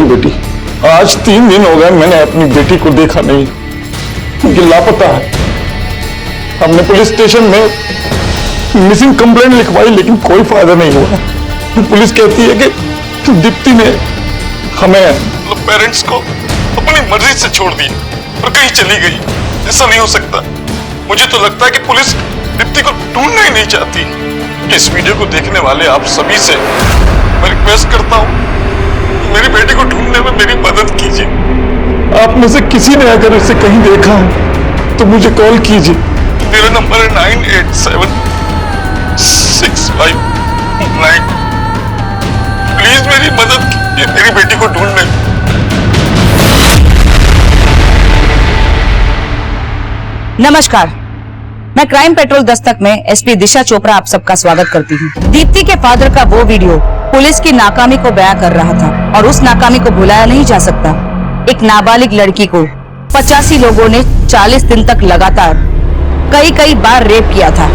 नहीं बेटी, आज 3 दिन हो गए मैंने अपनी बेटी को देखा नहीं, उनकी लापता है। हमने पुलिस स्टेशन में मिसिंग कंप्लेंट लिखवाई लेकिन कोई फायदा नहीं हुआ। पुलिस कहती है कि दीप्ति ने हमें पेरेंट्स को अपनी मर्जी से छोड़ दिया और कहीं चली गई। ऐसा नहीं हो सकता। मुझे तो लगता है कि पुलिस दीप्ति को ढूंढना ही नहीं चाहती। इस वीडियो को देखने वाले आप सभी से मैं रिक्वेस्ट करता हूँ, मेरी बेटी को ढूंढने में मेरी मदद कीजिए। आप में से किसी ने अगर इसे कहीं देखा है तो मुझे कॉल कीजिए। मेरा नंबर है 987659। प्लीज मेरी मदद कीजिए मेरी बेटी को ढूंढने। नमस्कार, मैं क्राइम पेट्रोल दस्तक में एसपी दिशा चोपड़ा आप सबका स्वागत करती हूँ। दीप्ति के फादर का वो वीडियो पुलिस की नाकामी को बयां कर रहा था और उस नाकामी को भुलाया नहीं जा सकता। एक नाबालिग लड़की को 85 लोगों ने 40 दिन तक लगातार कई बार रेप किया था।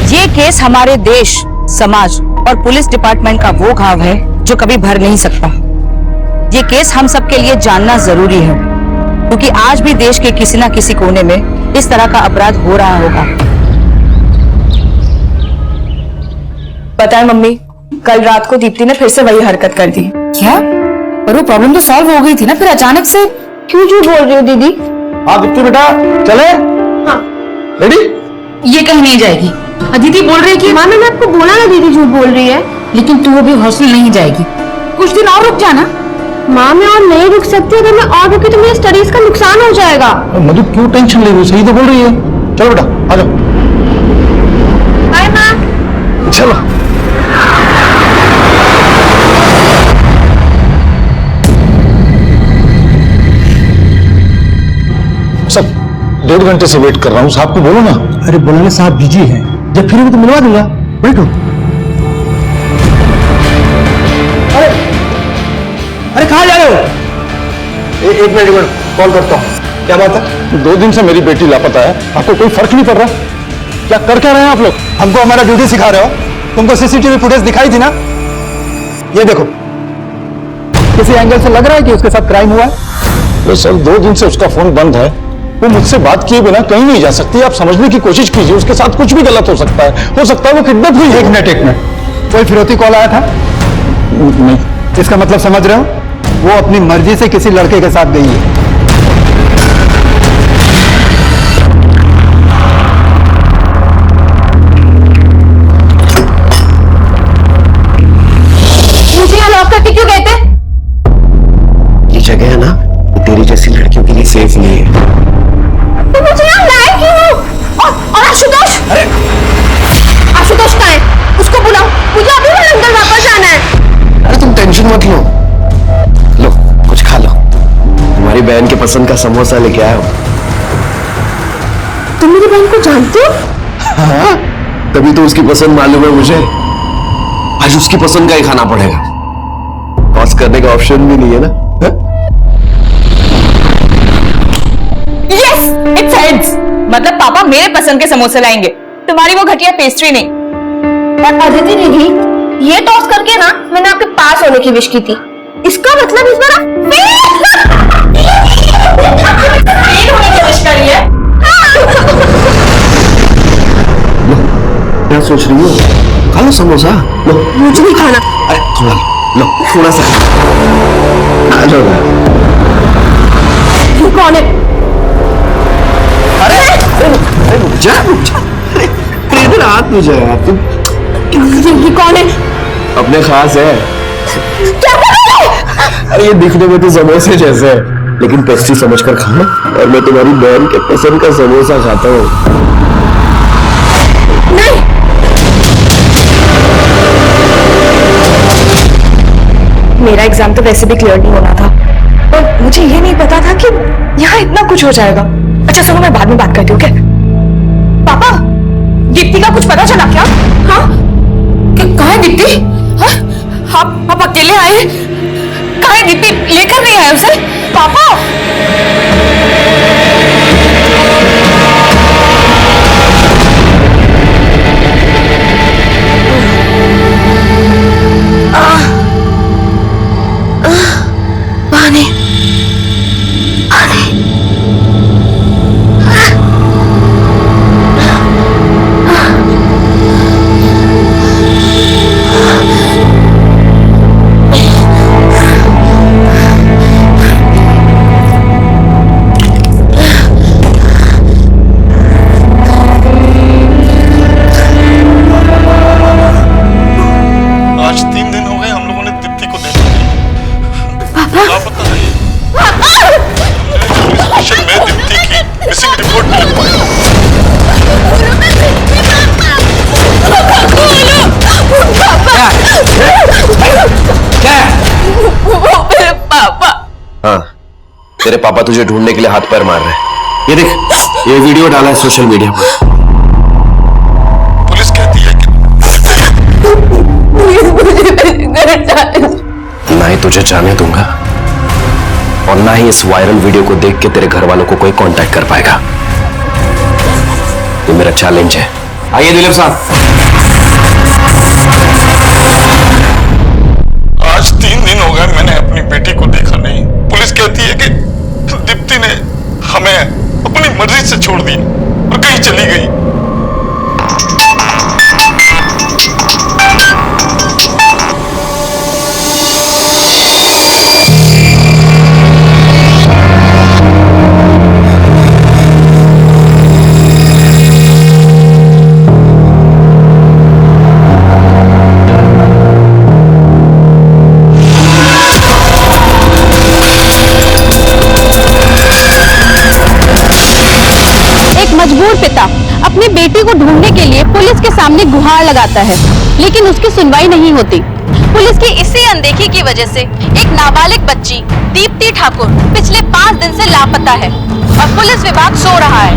ये केस हमारे देश, समाज और पुलिस डिपार्टमेंट का वो घाव है जो कभी भर नहीं सकता। ये केस हम सबके लिए जानना जरूरी है क्योंकि आज भी देश के किसी न किसी कोने में इस तरह का अपराध हो रहा होगा। पता है मम्मी, कल रात को दीप्ति ने फिर से वही हरकत कर दी। क्या? पर वो प्रॉब्लम तो सॉल्व हो गई थी ना, फिर अचानक से क्यों झूठ बोल रही हो दीदी? हाँ दीप्ति बेटा, चले? हाँ। रेडी? ये कहीं नहीं जाएगी। दीदी बोल रही है कि माँ, मैंने आपको बोला ना दीदी झूठ बोल रही है। लेकिन तू अभी हॉस्टल नहीं जाएगी, कुछ दिन और रुक जाना। माँ, मैं और नहीं रुक सकती। अगर मैं और रुकी तो मेरी स्टडीज का नुकसान हो जाएगा। मधु क्यों टेंशन ले रही हो? सही तो बोल रही है। चलो बेटा आ जाओ। बाय माँ। चलो। सब 1.5 घंटे से वेट कर रहा हूँ, साहब को बोलो ना। अरे बोलने साहब बिजी हैं, जब फिर तो मिलवा दूंगा, बैठो। अरे कहाँ जा रहे हो? एक मिनट कॉल करता हूँ। क्या बात है? 2 दिन से मेरी बेटी लापता है, आपको कोई फर्क नहीं पड़ रहा? क्या कर क्या रहे हैं आप लोग? हमको हमारा ड्यूटी सिखा रहे हो? तुमको सीसीटीवी फुटेज दिखाई थी ना? ये देखो, किसी एंगल से लग रहा है कि उसके साथ क्राइम हुआ है। तो सर 2 दिन से उसका फोन बंद है, वो मुझसे बात किए बिना कहीं नहीं जा सकती। आप समझने की कोशिश कीजिए, उसके साथ कुछ भी गलत हो सकता है वो किडनैप हुई है। एक मिनट, कोई फिरौती कॉल आया था? नहीं। इसका मतलब समझ रहे हो? वो अपनी मर्जी से किसी लड़के के साथ गई है। मुझे यहाँ लॉक करके क्यों कहते? ये जगह है ना, ये तेरी जैसी लड़कियों के लिए सेफ नहीं है। तो मुझे यहाँ लाए क्यों? और आशुतोष? अरे आशुतोष कहाँ है? उसको बुलाओ, मुझे अभी वो लंदन वापस जाना है। अरे तुम टेंशन मत लो, लो कुछ खा लो। तुम्हारी बहन के पसंद का समोसा लेके आया हूँ। तुम मेरी बहन को जानते हो? हाँ, तभी तो उसकी पसंद मालूम है मुझे। आज उसकी पसंद का ही खाना पड़ेगा, पॉज करने का ऑप्शन भी नहीं है ना। Yes, it's heads. मतलब पापा मेरे पसंद के समोसे लाएंगे, तुम्हारी वो घटिया पेस्ट्री नहीं। पर अदिति दीदी, ये टॉस करके ना मैंने आपके पास होने की विश की थी। इसका मतलब इस बार फेल होने की विश करी है। क्या सोच रही हो? खा लो समोसा, लो। मुझे नहीं खाना। अरे थोड़ा लो, थोड़ा सा खा लो ना। ये कौन है? अरे रुक जा। अरे इधर हाथ में जा यार तुम। ये कौन है? अपने खास है। क्या कर रहे हो? अरे ये दिखने में तो समोसे जैसे है, लेकिन पेस्ट्री समझकर खाना। और मैं तुम्हारी बहन के पसंद का समोसा खाता हूँ। नहीं, मेरा एग्जाम तो वैसे भी क्लियर नहीं होना था और मुझे ये नहीं पता था कि यहाँ इतना कुछ हो जाएगा। अच्छा सुनो, मैं बाद में बात करती हूँ। क्या पापा, दीप्ति का कुछ पता चला क्या? हाँ, कहाँ है दीप्ति? हाँ, आप अकेले आए? कहाँ है दीप्ति? लेकर नहीं आए उसे? पापा तेरे पापा तुझे ढूंढने के लिए हाथ पैर मार रहे हैं। ये देख, ये वीडियो डाला है सोशल मीडिया पर। पुलिस कहती है कि ना ही तुझे जाने दूंगा और ना ही इस वायरल वीडियो को देख के तेरे घर वालों को कोई कांटेक्ट कर पाएगा। ये मेरा चैलेंज है। आइए दिलीप साहब। आज 3 दिन हो गए मैंने अपनी बेटी को देखा नहीं। पुलिस कहती है कि दीप्ति ने हमें अपनी मर्जी से छोड़ दिया और कहीं चली गई। मजबूर पिता अपनी बेटी को ढूंढने के लिए पुलिस के सामने गुहार लगाता है, लेकिन उसकी सुनवाई नहीं होती। पुलिस की इसी अनदेखी की वजह से एक नाबालिग बच्ची दीप्ति ठाकुर पिछले 5 दिन से लापता है और पुलिस विभाग सो रहा है।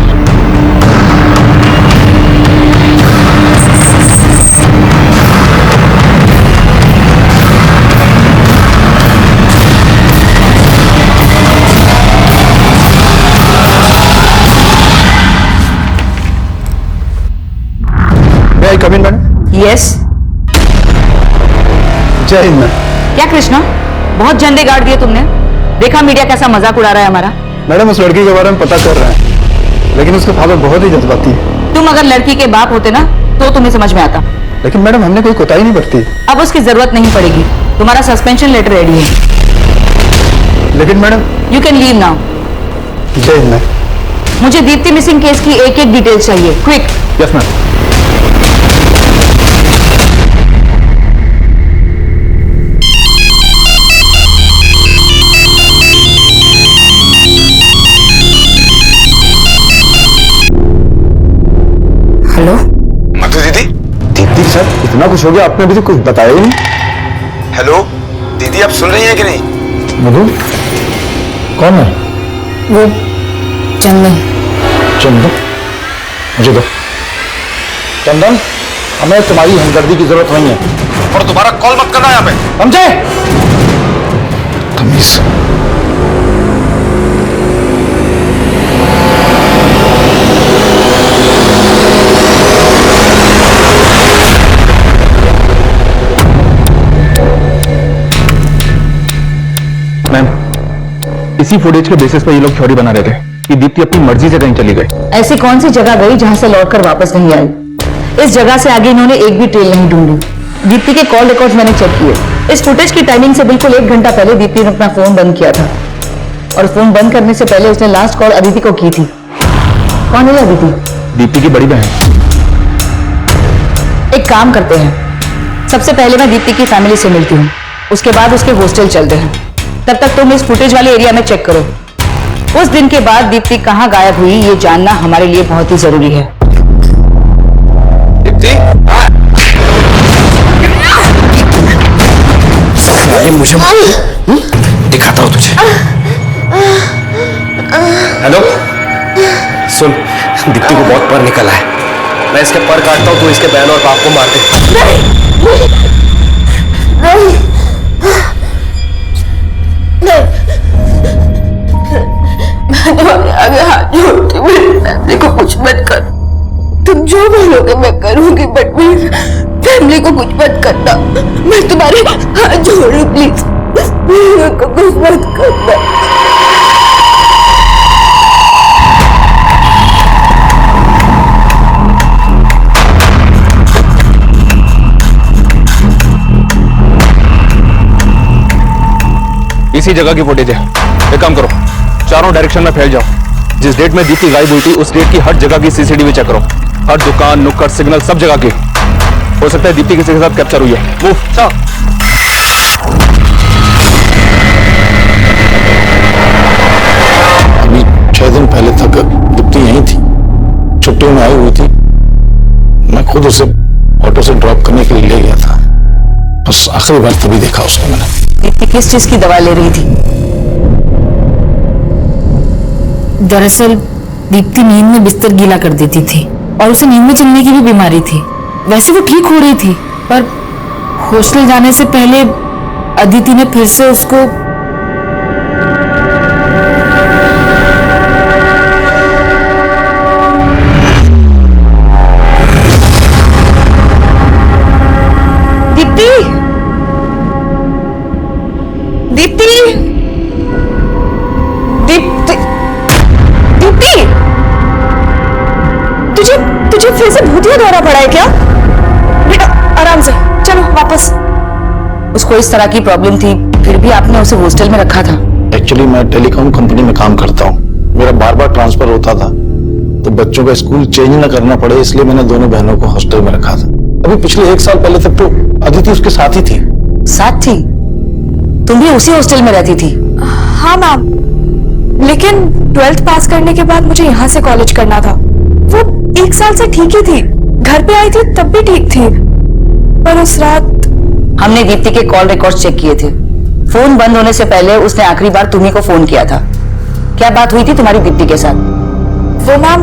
कम इन मैडम। यस। जय हिंद मैम। क्या कृष्णा, बहुत झंडे गाड़ दिए तुमने। देखा मीडिया कैसा मजाक उड़ा रहा है हमारा। मैडम उस लड़की के बारे में पता कर रहे हैं, लेकिन उसके फादर बहुत ही जज्बाती है। तुम अगर लड़की के बाप होते ना तो तुम्हें समझ में आता। लेकिन मैडम हमने कोई कोताही नहीं बरती। अब उसकी जरूरत नहीं पड़ेगी, तुम्हारा सस्पेंशन लेटर रेडी है। लेकिन madam. You can leave now. जय हिंद मैम। मुझे दीप्ति मिसिंग केस की एक एक डिटेल चाहिए, क्विक। Yes ma'am. हेलो मधु दीदी। दीप्ति के साथ इतना कुछ हो गया, आपने अभी तो कुछ बताया ही नहीं। हेलो दीदी, आप सुन रही हैं कि नहीं? मधु कौन है? वो चंदन। चंदन? मुझे दो। चंदन, हमें तुम्हारी हमदर्दी की जरूरत नहीं है। और दोबारा कॉल मत करना यहाँ पे, समझे? तमीज। मैम, इसी फुटेज के बेसिस पर ये लोग थ्योरी बना रहे थे कि दीप्ति अपनी मर्जी से कहीं चली गई। ऐसी कौन सी जगह गई जहां से लौटकर वापस नहीं आई? इस जगह से आगे इन्होंने एक भी ट्रेल नहीं ढूंढी। दीप्ति के कॉल रिकॉर्ड्स मैंने चेक किए। इस फुटेज की टाइमिंग से बिल्कुल 1 घंटा पहले दीप्ति ने अपना फोन बंद किया था और फोन बंद करने से पहले उसने लास्ट कॉल अदिति को की थी। कौन है अदिति? दीप्ति की बड़ी बहन। एक काम करते हैं, सबसे पहले मैं दीप्ति की फैमिली से मिलती हूँ, उसके बाद उसके हॉस्टल चलते हैं। तब तक तुम इस फुटेज वाले एरिया में चेक करो। उस दिन के बाद दीप्ति कहाँ गायब हुई ये जानना हमारे लिए बहुत ही जरूरी है। दीप्ति, मुझे दिखाता हूं तुझे। हेलो, सुन, दीप्ति को बहुत पर निकला है। मैं इसके पर काटता हूं, तू इसके बहन और बाप को मार दे। आगे हाथ जोड़ती हूँ, मेरी फैमिली को कुछ मत कर। तुम जो बोलोगे मैं करूंगी, बट मेरी फैमिली को कुछ मत करना। मैं तुम्हारे हाथ जोड़ रही, प्लीज मेरे को कुछ मत करना। इसी जगह की फुटेज है। एक काम करो, चारों डायरेक्शन में फैल जाओ। जिस डेट में दीप्ति गायब हुई थी उस डेट की हर जगह की सीसीटीवी चेक करो। हर दुकान, नुक्कड़, सिग्नल, सब जगह की। हो सकता है दीप्ति किसी के साथ कैप्चर हुई है। मूव। अभी 6 दिन पहले तक दीप्ति यहीं थी, छुट्टियों में आई हुई थी। मैं खुद उसे ऑटो से ड्रॉप करने के लिए ले गया था। बस आखिरी बार तभी देखा उसको मैंने। दीप्ति किस चीज की दवा ले रही थी? दरअसल दीप्ति नींद में बिस्तर गीला कर देती थी और उसे नींद में चलने की भी बीमारी थी। वैसे वो ठीक हो रही थी, पर हॉस्टल जाने से पहले अदिति ने फिर से उसको दीप्ति, दीप्ति, दीप्ति, दीप्ति, तुझे फिर से भूतिया दौरा पड़ा है क्या? बेटा आराम से चलो वापस। उसको इस तरह की प्रॉब्लम थी, फिर भी आपने उसे हॉस्टल में रखा था। एक्चुअली मैं टेलीकॉम कंपनी में काम करता हूँ, मेरा बार बार ट्रांसफर होता था, तो बच्चों का स्कूल चेंज ना करना पड़े इसलिए मैंने दोनों बहनों को हॉस्टल में रखा था। अभी पिछले 1 साल पहले तक तो अदिति उसके साथ ही थी। साथ थी? तुम भी उसी हॉस्टल में रहती थी? हाँ मैम, लेकिन 12th पास करने के बाद मुझे यहाँ से कॉलेज करना था। वो 1 साल से ठीक ही थी, घर पे आई थी तब भी ठीक थी, पर उस रात हमने दीप्ति के कॉल रिकॉर्ड्स चेक किए थे। फोन बंद होने से पहले उसने आखिरी बार तुम्ही को फोन किया था। क्या बात हुई थी तुम्हारी दीप्ति के साथ? वो मैम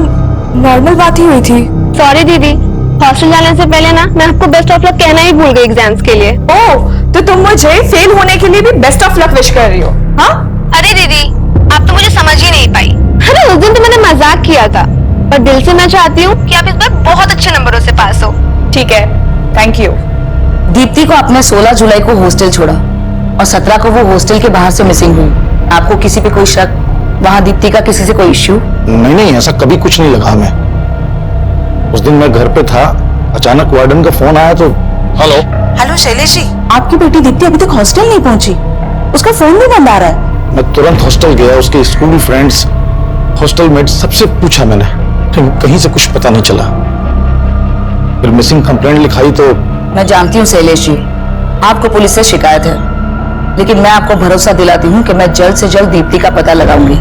नॉर्मल बात ही हुई थी। सॉरी दीदी, हॉस्टल जाने से पहले ना मैं आपको बेस्ट ऑफ लक कहना ही भूल गई एग्जाम्स के लिए। ओह, तो तुम मुझे फेल होने के लिए भी बेस्ट ऑफ लक विश कर रही हो? हाँ? अरे दीदी, आप तो मुझे समझ ही नहीं पाई। अरे उस दिन तो मैंने मजाक किया था, पर दिल से मैं चाहती हूँ कि आप इस बार बहुत अच्छे नंबरों से पास हो। ठीक है, थैंक यू। दीप्ति को आपने 16 जुलाई को हॉस्टल छोड़ा और 17 को वो हॉस्टल के बाहर से मिसिंग हुई। आपको किसी पे कोई शक? वहाँ दीप्ति का किसी से कोई इश्यू? नहीं, ऐसा कभी कुछ नहीं लगा हमें। उस दिन मैं घर पे था, अचानक वार्डन का फोन आया तो हेलो शैलेश जी, आपकी बेटी दीप्ति अभी तक हॉस्टल नहीं पहुंची, उसका फोन भी बंद आ रहा है। मैं तुरंत हॉस्टल गया, उसके स्कूल फ्रेंड्स, हॉस्टल मेट सबसे पूछा मैंने, लेकिन कहीं से कुछ पता नहीं चला। फिर मिसिंग कंप्लेंट लिखाई तो मैं जानती हूँ शैलेश जी, आपको पुलिस से शिकायत है, लेकिन मैं आपको भरोसा दिलाती हूँ कि मैं जल्द से जल्द दीप्ति का पता लगाऊंगी।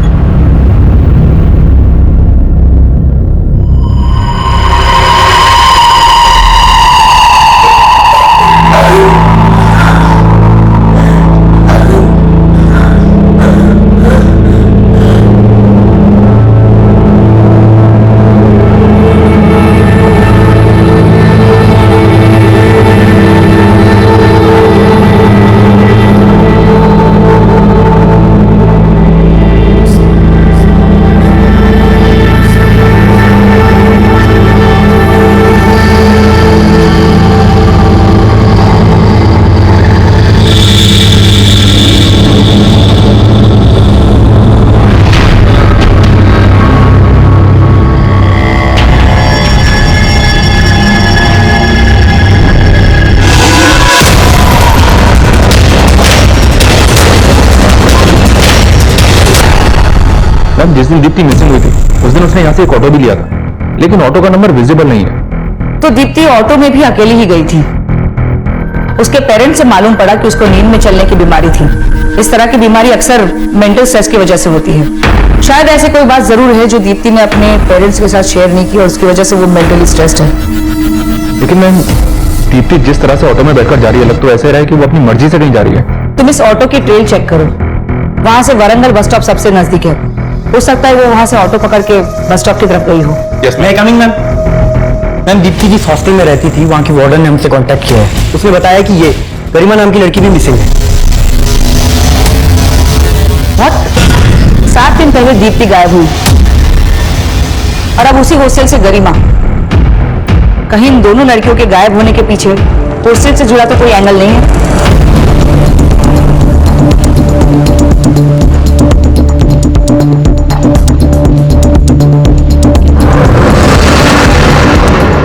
जिस दिन दीप्ति मिसिंग हुई थी उस दिन उसने यहाँ से एक ऑटो भी लिया था, लेकिन ऑटो का नंबर विजिबल नहीं है। तो दीप्ति ऑटो में भी अकेली ही गई थी। उसके पेरेंट्स से मालूम पड़ा कि उसको नींद में चलने की बीमारी थी। इस तरह की बीमारी अक्सर मेंटल स्ट्रेस की वजह से होती है। शायद ऐसे कोई बात जरूर है जो दीप्ति ने अपने पेरेंट्स के साथ शेयर नहीं की और उसकी वजह से वो मेंटली स्ट्रेस्ड है। लेकिन मैम, दीप्ति जिस तरह से ऑटो में बैठकर जा रही है, लग तो ऐसे रहा है कि वो अपनी मर्जी से कहीं जा रही है। तुम इस ऑटो की ट्रेल चेक करो, वहां से वरंगल बस स्टॉप सबसे नजदीक है। हो सकता है वो वहां से ऑटो पकड़ के बस स्टॉप की तरफ गई हो। यस मैं कमिंग मैम। मैम, दीप्ति जिस हॉस्टल में रहती थी वहाँ की वार्डन ने हमसे कांटेक्ट किया है। उसने बताया कि ये गरिमा नाम की लड़की भी मिसिंग है। What? 7 दिन पहले दीप्ति गायब हुई और अब उसी हॉस्टल से गरिमा। कहीं इन दोनों लड़कियों के गायब होने के पीछे हॉस्टल से जुड़ा तो कोई एंगल नहीं है।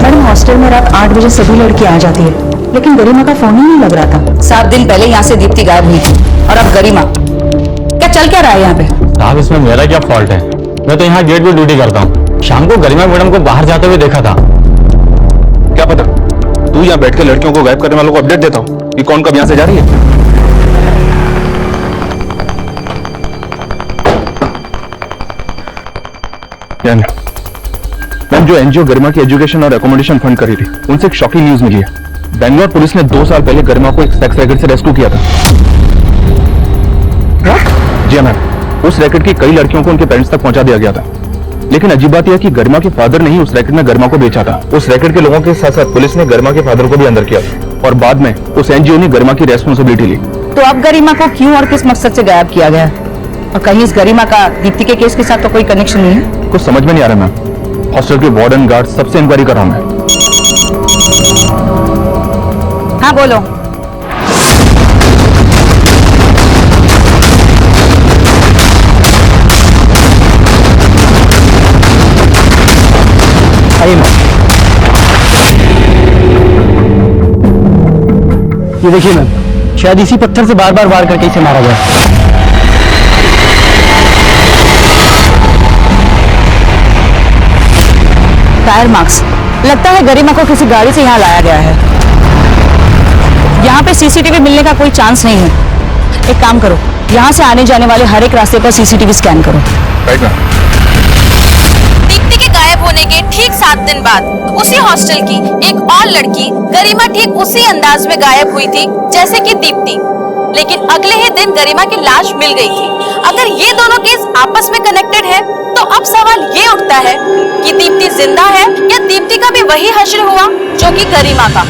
मैडम, हॉस्टल में रात 8 बजे सभी लड़की आ जाती है, लेकिन गरिमा का फोन ही नहीं लग रहा था। 7 दिन पहले यहाँ से दीप्ति गायब हुई थी और अब गरिमा। क्या चल क्या रहा है यहाँ पे? साहब, इसमें मेरा क्या फॉल्ट है? मैं तो यहाँ गेट पे ड्यूटी करता हूँ। शाम को गरिमा मैडम को बाहर जाते हुए देखा था। क्या पता, तू यहाँ बैठ के लड़कियों को गायब करने वालों को अपडेट देता हूँ कि कौन कब यहाँ से जा रही है। मैम, जो एनजीओ गरिमा की एजुकेशन और एकोमोडेशन फंड कर रही थी, उनसे एक शॉकिंग न्यूज मिली है। बेंगलोर पुलिस ने 2 साल पहले गरिमा को एक सेक्स रैकेट से रेस्क्यू किया था। जी मैम, उस रैकेट की कई लड़कियों को उनके पेरेंट्स तक पहुंचा दिया गया था। लेकिन अजीब बात यह है कि गरिमा के फादर ने ही उस रैकेट में गरिमा को बेचा था। उस रैकेट के लोगों के साथ साथ पुलिस ने गरिमा के फादर को भी अंदर किया था और बाद में उस एनजीओ ने गरिमा की रेस्पॉन्सिबिलिटी ली। तो अब गरिमा को क्यों और किस मकसद से गायब किया गया? और कहीं इस गरिमा का दीप्ति के केस के साथ तो कोई कनेक्शन नहीं है? कुछ समझ में नहीं आ रहा मैम। हॉस्टल के वार्डन गार्ड सबसे इंक्वायरी कर रहा हूं मैं। हाँ बोलो। आइए मैम। ये देखिए मैम, शायद इसी पत्थर से बार बार वार करके इसे मारा गया। Tyre marks. लगता है गरिमा को किसी गाड़ी से यहाँ लाया गया है। यहाँ पे सीसीटीवी मिलने का कोई चांस नहीं है। एक काम करो, यहाँ से आने जाने वाले हर एक रास्ते पर सीसीटीवी स्कैन करो। Right ma'am. दीप्ति के गायब होने के ठीक 7 दिन बाद उसी हॉस्टल की एक और लड़की गरिमा ठीक उसी अंदाज में गायब हुई थी जैसे कि दीप्ति, लेकिन अगले ही दिन गरिमा की लाश मिल गई थी। अगर ये दोनों केस आपस में कनेक्टेड है तो अब सवाल ये उठता है कि दीप्ति जिंदा है या दीप्ति का भी वही हश्र हुआ जो कि गरिमा का।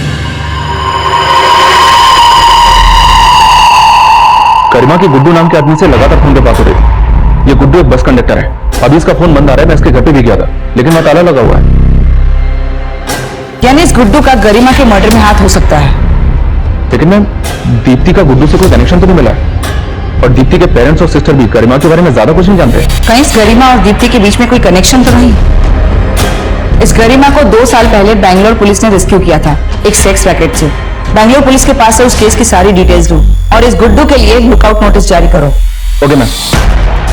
गरिमा की गुड्डू नाम के आदमी से लगातार फोन पे बात हो रही थी। ये गुड्डू एक बस कंडक्टर है। अभी इसका फोन बंद आ रहा है। मैं इसके घर पे भी गया था लेकिन वहां ताला लगा हुआ है। यानी इस गुड्डू का गरिमा के मर्डर में हाथ हो सकता है। लेकिन मैम, दीप्ति का गुड्डू से कोई कनेक्शन तो नहीं मिला है और दीप्ति के पेरेंट्स और सिस्टर भी गरिमा के बारे में ज्यादा कुछ नहीं जानते। कहीं इस गरिमा और दीप्ति के बीच में कोई कनेक्शन तो नहीं? इस गरिमा को 2 साल पहले बैंगलोर पुलिस ने रेस्क्यू किया था एक सेक्स रैकेट से। बैंगलोर पुलिस के पास से उस केस की सारी डिटेल्स लो और इस गुड्डू के लिए लुकआउट नोटिस जारी करो। Okay ma'am.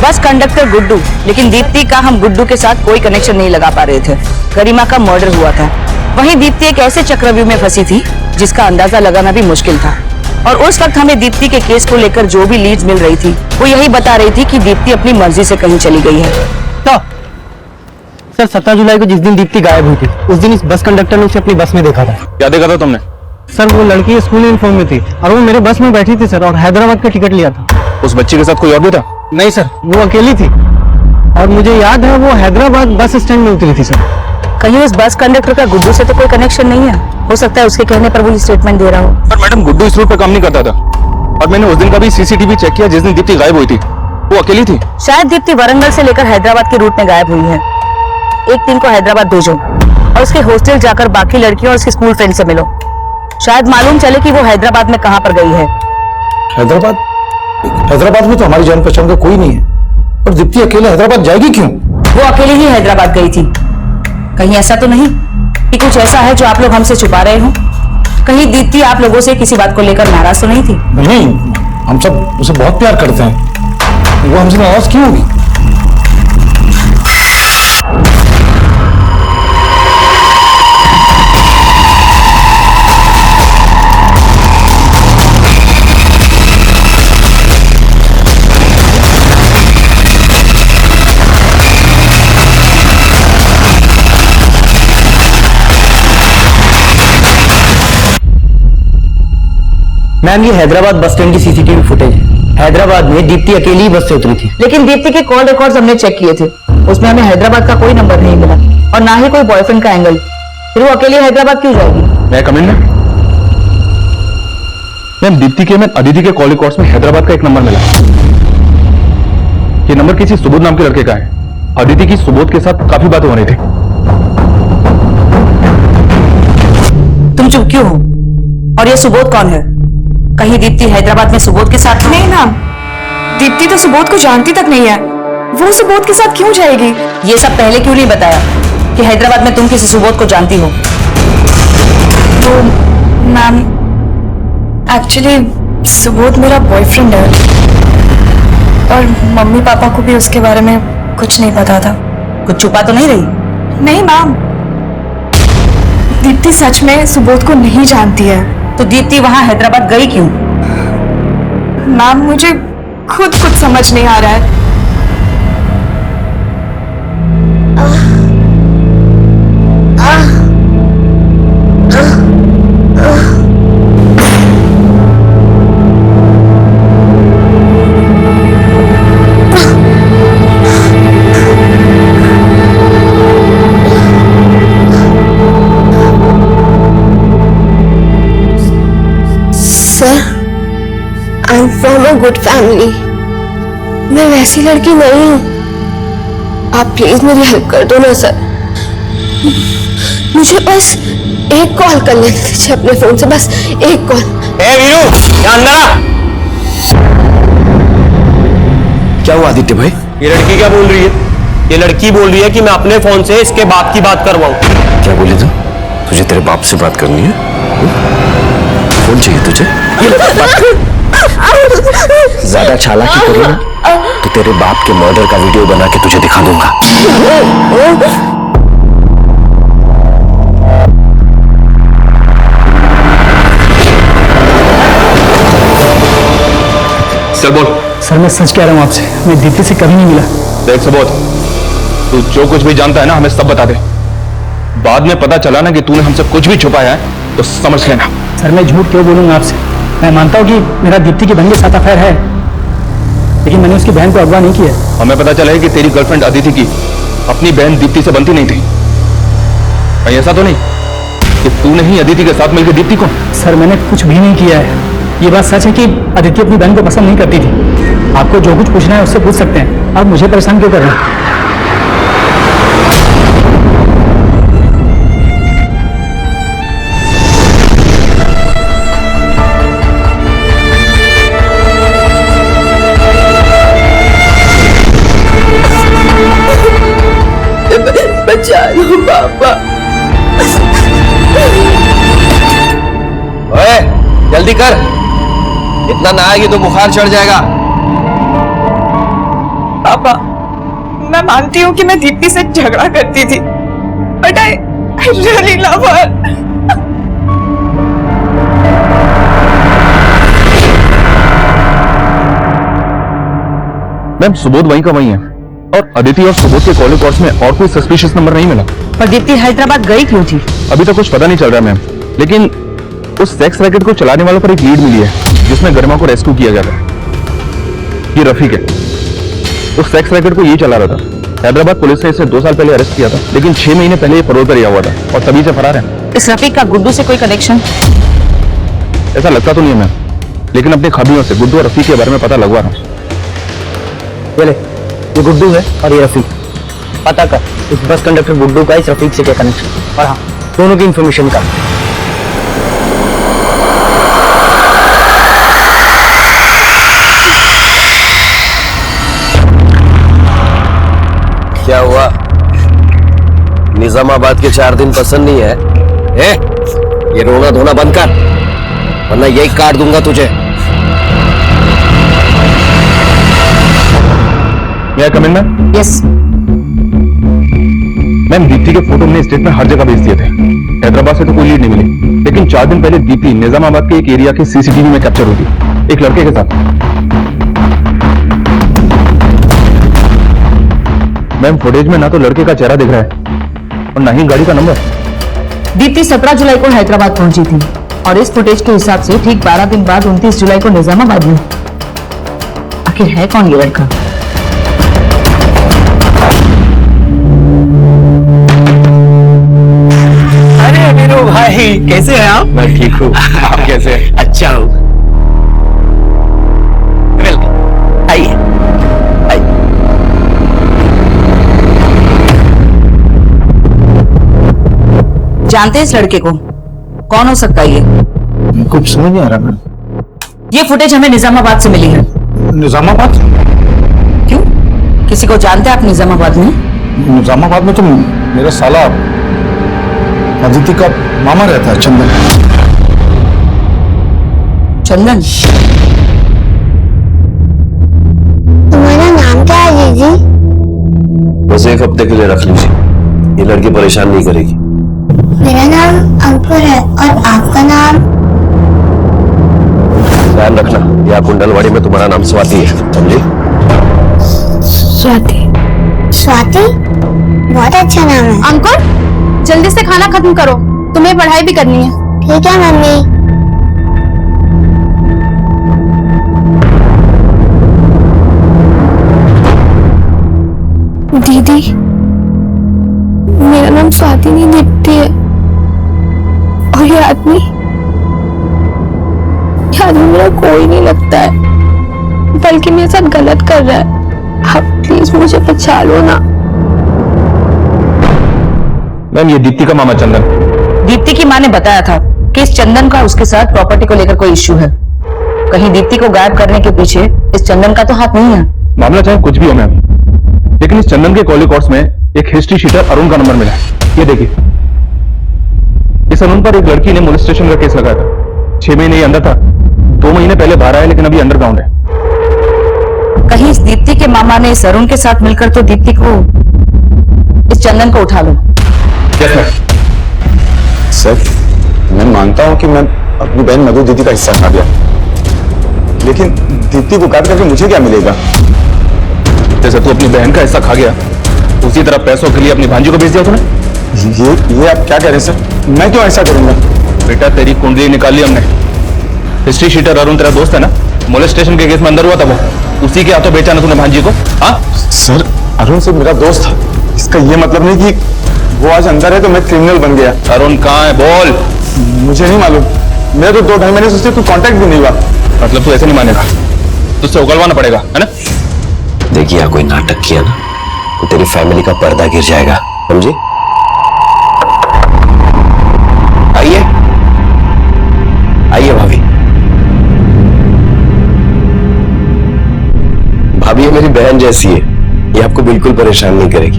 Bus conductor Guddu, लेकिन दीप्ति का हम गुड्डू के साथ कोई कनेक्शन नहीं लगा पा रहे थे। गरिमा का मर्डर हुआ था। वहीं दीप्ति एक ऐसे चक्रव्यूह में फंसी थी जिसका अंदाजा लगाना भी मुश्किल था। और उस वक्त हमें दीप्ति के केस को लेकर जो भी लीड्स मिल रही थी वो यही बता रही थी कि दीप्ति अपनी मर्जी से कहीं चली गई है। तो सर 17 जुलाई को जिस दिन दीप्ति गायब हुई थी उस दिन इस बस कंडक्टर ने उसे अपनी बस में देखा था। क्या देखा था तुमने? सर वो लड़की स्कूल यूनिफॉर्म में थी और वो मेरे बस में बैठी थी सर, और हैदराबाद का टिकट लिया था। उस बच्ची के साथ कोई और भी था? नहीं सर, वो अकेली थी और मुझे याद है वो हैदराबाद बस स्टैंड में उतरी थी सर। कहीं उस बस कंडक्टर का गुड्डू से तो कोई कनेक्शन नहीं है? हो सकता है उसके कहने पर वो स्टेटमेंट दे रहा हो। पर मैडम, गुड्डू इस रूट पर काम नहीं करता था और मैंने उस दिन का भी सीसीटीवी चेक किया जिस दिन दीप्ति गायब हुई थी। वो अकेली थी। शायद दीप्ति वरंगल से लेकर हैदराबाद के रूट में गायब हुई है। एक दिन को हैदराबाद भेजो और उसके हॉस्टल जाकर बाकी लड़कियों और उसके स्कूल फ्रेंड से मिलो। शायद मालूम चले कि वो हैदराबाद में कहां पर गई है। हैदराबाद? हैदराबाद में तो हमारी जान पहचान का कोई नहीं है। और दीप्ति अकेले हैदराबाद जाएगी क्यों? वो अकेली ही हैदराबाद गई थी। कहीं ऐसा तो नहीं कि कुछ ऐसा है जो आप लोग हमसे छुपा रहे हो? कहीं दीप्ति आप लोगों से किसी बात को लेकर नाराज तो नहीं थी? नहीं, हम सब उसे बहुत प्यार करते हैं। वो हमसे नाराज क्यों होगी? मैम ये हैदराबाद बस स्टैंड की सीसीटीवी फुटेज है। हैदराबाद में दीप्ति अकेली ही बस से उतरी थी। लेकिन दीप्ति के कॉल रिकॉर्ड्स हमने चेक किए थे, उसमें हमें हैदराबाद का कोई नंबर नहीं मिला और ना ही कोई बॉयफ्रेंड का एंगल। फिर वो अकेली हैदराबाद क्यों जाएगी? मैं कमेंट में मैम, दीप्ति के मैम अदिति के कॉल रिकॉर्ड्स में हैदराबाद का एक नंबर मिला। ये नंबर किसी सुबोध नाम के लड़के का है। अदिति की सुबोध के साथ काफी बातें हो रही थी। तुम चुप क्यों हो? और ये सुबोध कौन है? कहीं दीप्ति हैदराबाद में सुबोध के साथ? नहीं मैम, दीप्ति तो सुबोध को जानती तक नहीं है। वो सुबोध के साथ क्यों जाएगी? ये सब पहले क्यों नहीं बताया कि हैदराबाद में तुम किसी सुबोध को जानती हो? तो मैम, एक्चुअली सुबोध मेरा बॉयफ्रेंड है और मम्मी पापा को भी उसके बारे में कुछ नहीं पता था। कुछ छुपा तो नहीं रही? नहीं मैम, दीप्ति सच में सुबोध को नहीं जानती है। तो दीप्ति वहां हैदराबाद गई क्यों? मैम मुझे खुद कुछ समझ नहीं आ रहा है। Good family. मैं वैसी लड़की नहीं हूँ। आप प्लीज मेरी हेल्प कर दो ना सर। मुझे बस एक कॉल कर लेने दीजिए अपने फोन से, बस एक कॉल। वीरू, यहाँ अंदर आ। क्या हुआ आदित्य भाई? ये लड़की क्या बोल रही है? ये लड़की बोल रही है कि मैं अपने फोन से इसके बाप की बात करवाऊं। क्या बोली तू? तुझे तेरे बाप से बात करनी है? फोन चाहिए तुझे? ज्यादा चालाकी करी ना तो तेरे बाप के मर्डर का वीडियो बना के तुझे दिखा दूंगा। सर बोल। सर मैं सच कह रहा हूँ आपसे, मैं दीप्ति से कभी नहीं मिला। देख सबोध, तू जो कुछ भी जानता है ना हमें सब बता दे। बाद में पता चला ना कि तूने हमसे कुछ भी छुपाया है तो समझ लेना। सर मैं झूठ क्यों बोलूंगा आपसे? मैं मानता हूँ कि मेरा दीप्ति की बहन के साथ अफेयर है, लेकिन मैंने उसकी बहन को अगवा नहीं किया। हमें पता चला है कि तेरी गर्लफ्रेंड अदिति की अपनी बहन दीप्ति से बनती नहीं थी। कहीं ऐसा तो नहीं कि तूने ही अदिति के साथ मिलकर दीप्ति को? सर मैंने कुछ भी नहीं किया है। ये बात सच है कि अदिति अपनी बहन को पसंद नहीं करती थी। आपको जो कुछ पूछना है उससे पूछ सकते हैं, आप मुझे परेशान क्यों कर रहे हैं? बचा लो पापा। ओए, जल्दी कर, इतना नहाएगी तो बुखार चढ़ जाएगा। पापा मैं मानती हूँ कि मैं दीप्ति से झगड़ा करती थी, but I really love her. Ma'am Subodh वहीं का वहीं है और अदिति और सुबोध के कॉलिंग कॉल्स में और कोई सस्पिशियस नंबर नहीं मिला। पर दीप्ति हैदराबाद गई क्यों थी? अभी तक कुछ पता नहीं चल रहा मैम, लेकिन उस सेक्स रैकेट को चलाने वालों पर एक लीड मिली है जिसमें गरिमा को रेस्क्यू किया गया था। ये रफीक है, उस सेक्स रैकेट को ये चला रहा था। हैदराबाद पुलिस ने इसे 2 साल पहले अरेस्ट किया था, लेकिन 6 महीने पहले ये परोल पर रिहा हुआ था और तभी से फरार है। इस रफीक का गुड्डू से कोई कनेक्शन? ऐसा लगता तो नहीं है मैम, लेकिन अपने खबरियों से गुड्डू और रफीक के बारे में पता लगवा रहा हूँ। ये गुड्डू है और ये रफीक। पता कर इस बस कंडक्टर गुड्डू का इस रफीक से क्या कनेक्शन, और हाँ दोनों की इंफॉर्मेशन का। क्या हुआ? निजामाबाद के 4 दिन पसंद नहीं है? ये रोना धोना बंद कर, वरना यही काट दूंगा तुझे। May come in ma'am? Yes. Ma'am Deepti के फोटो हमने स्टेट में हर जगह भेज दिए थे। हैदराबाद से तो कोई लीड नहीं मिली, लेकिन 4 दिन पहले दीप्ति निजामाबाद के एक एरिया के सीसीटीवी में कैप्चर हुई थी एक लड़के के साथ। मैम फुटेज में ना तो लड़के का चेहरा दिख रहा है और ना ही गाड़ी का नंबर। दीप्ति 17 जुलाई को हैदराबाद पहुंची थी और इस फुटेज के हिसाब से ठीक 12 दिन बाद 29 जुलाई को निजामाबाद में। आखिर है कौन ये लड़का? अरे वीरू भाई कैसे हैं आप? मैं ठीक हूँ, आप कैसे हैं? अच्छा हूँ। वेलकम, आइए आइए। जानते हैं इस लड़के को? कौन हो सकता है ये? कुछ समझ नहीं आ रहा मैम। ये फुटेज हमें निजामाबाद से मिली है। निजामाबाद? क्यों, किसी को जानते हैं आप निजामाबाद में? निजामाबाद में तो मेरा साला अदिति का मामा रहता है, चंदन। चंदन? तुम्हारा नाम क्या है जीजी? बस 1 हफ्ते के लिए रख लीजिए, ये लड़की परेशान नहीं करेगी। मेरा नाम अंकुर है और आपका नाम? ध्यान रखना, यहाँ कुंडलवाड़ी में तुम्हारा नाम स्वाति है, समझी? स्वाति। स्वाति बहुत अच्छा नाम है। अंकुर जल्दी से खाना खत्म करो, तुम्हें पढ़ाई भी करनी है। ठीक है मम्मी। दीदी मेरा नाम स्वाति नहीं दीप्ति है, और ये आदमी मेरा कोई नहीं लगता है। बल्कि मेरे साथ गलत कर रहा है। आप प्लीज मुझे बचा लो ना। मैम, ये दीप्ति का मामा चंदन। दीप्ति की माँ ने बताया था कि इस चंदन का उसके साथ प्रॉपर्टी को लेकर कोई इश्यू है। कहीं दीप्ति को गायब करने के पीछे इस चंदन का तो हाथ नहीं है। मामला चाहे कुछ भी हो मैम, लेकिन इस चंदन के कॉल रिकॉर्ड्स में एक हिस्ट्री शीटर अरुण का नंबर मिला है। ये देखिए, इस अरुण पर एक लड़की ने मोलेस्टेशन का केस लगाया था। 6 महीने ये अंदर था, 2 महीने पहले बाहर आया, लेकिन अभी अंडरग्राउंड है। कहीं इस दीप्ति के मामा ने इस अरुण के साथ मिलकर तो दीप्ति को, इस चंदन को उठा लो। Yes ma'am. सर, मैं मानता हूं कि मैं अपनी बहन मधु दीदी का हिस्सा खा गया, लेकिन दीप्ति को गायब करके मुझे क्या मिलेगा? जैसे तू अपनी बहन का हिस्सा खा गया, उसी तरह पैसों के लिए अपनी भांजी को बेच दिया तूने। ये आप क्या कह रहे हैं सर? मैं क्यों ऐसा करूंगा? बेटा, तेरी कुंडली निकाली हमने। हिस्ट्री शीटर अरुण तेरा दोस्त है ना? मोलेस्टेशन के केस में अंदर हुआ था वो, उसी के हाथों बेचा ना तूने भांजी को? हाँ सर, अरुण सिर्फ मेरा दोस्त था। इसका ये मतलब नहीं कि वो आज अंदर है तो मैं क्रिमिनल बन गया। अरुण कहाँ है, बोल। मुझे नहीं मालूम, मेरा तो 2-2.5 महीने से उससे कोई कांटेक्ट भी नहीं हुआ। मतलब तू ऐसे नहीं मानेगा, तुझसे उगलवाना पड़ेगा, है ना? देखिए, यहाँ कोई नाटक किया ना तो तेरी फैमिली का पर्दा गिर जाएगा, समझे? आइए आइए भाभी। भाभी ये मेरी बहन जैसी है, ये आपको बिल्कुल परेशान नहीं करेगी।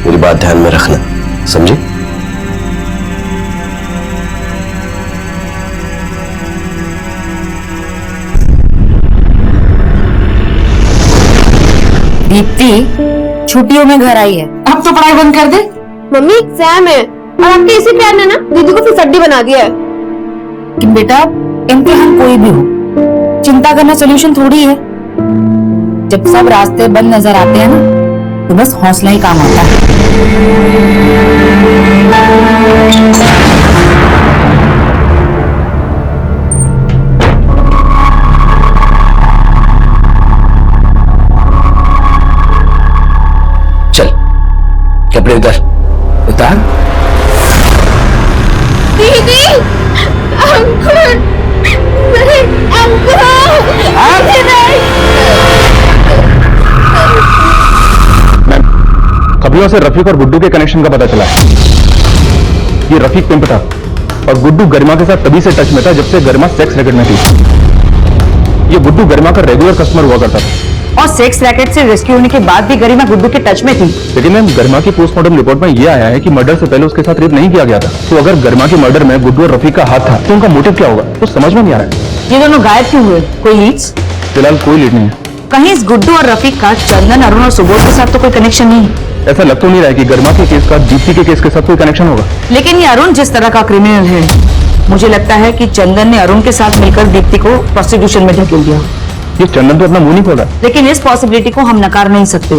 मेरी बात ध्यान में रखना, समझे? दीप्ति छुट्टियों में घर आई है, अब तो पढ़ाई बंद कर दे। मम्मी एग्जाम है और आपके इसी प्यार ने ना दीदी को फिर सड्डी बना दिया है। कि बेटा, इम्तिहान कोई भी हो, चिंता करना सोल्यूशन थोड़ी है। जब सब रास्ते बंद नजर आते हैं ना, तो बस हौसला ही काम आता है। चल, कपड़े उतार। दीदी, अंकुर, नहीं, मैम, खबरियों से रफीक और गुड्डू के कनेक्शन का पता चला है। ये रफीक पिंप था और गुड्डू गरिमा के साथ तभी से टच में था जब से गरिमा सेक्स रैकेट में थी। ये गुड्डू गरिमा का रेगुलर कस्टमर हुआ करता था। और सेक्स रैकेट से रेस्क्यू होने के बाद भी गरिमा गुड्डू के टच में थी। लेकिन मैम, गरिमा की पोस्टमार्टम रिपोर्ट में ये आया है कि मर्डर से पहले उसके साथ रेप नहीं किया गया था। तो अगर गरिमा के मर्डर में गुड्डू और रफीक का हाथ था तो उनका मोटिव क्या होगा, तो समझ में नहीं आ रहा है। ये दोनों गायब क्यों हुए? कोई लीड्स? फिलहाल कोई लीड नहीं है। कहीं इस गुड्डू और रफीक का चंदन, अरुण और सुबोध के साथ तो कोई कनेक्शन नहीं है। ऐसा लग तो नहीं रहा है कि गरिमा के केस का दीप्ति के केस के साथ कोई कनेक्शन होगा। लेकिन ये अरुण जिस तरह का क्रिमिनल है, मुझे लगता है कि चंदन ने अरुण के साथ मिलकर दीप्ति को प्रोस्टिट्यूशन में ढकेल दिया। ये चंदन तो अपना मुंह नहीं खोल रहा। लेकिन इस पॉसिबिलिटी को हम नकार नहीं सकते।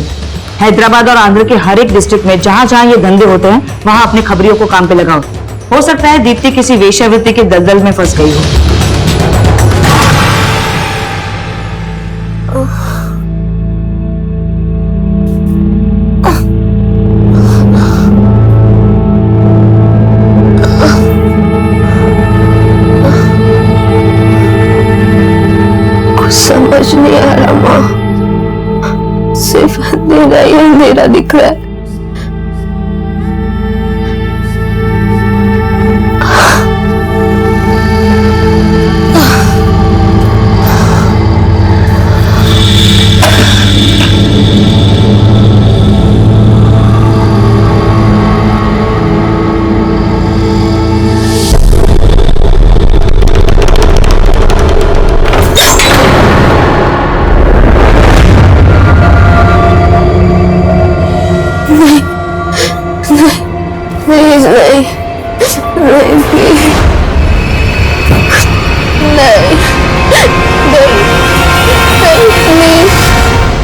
हैदराबाद और आंध्र के हर एक डिस्ट्रिक्ट में जहां जहां ये धंधे होते हैं, वहां अपने खबरियों को काम पे लगाओ। हो सकता है दीप्ति किसी वेश्यावृत्ति के दलदल में फंस गई हो। समझ नहीं आ रहा माँ, सिर्फ अंधेरा ही अंधेरा दिख रहा है।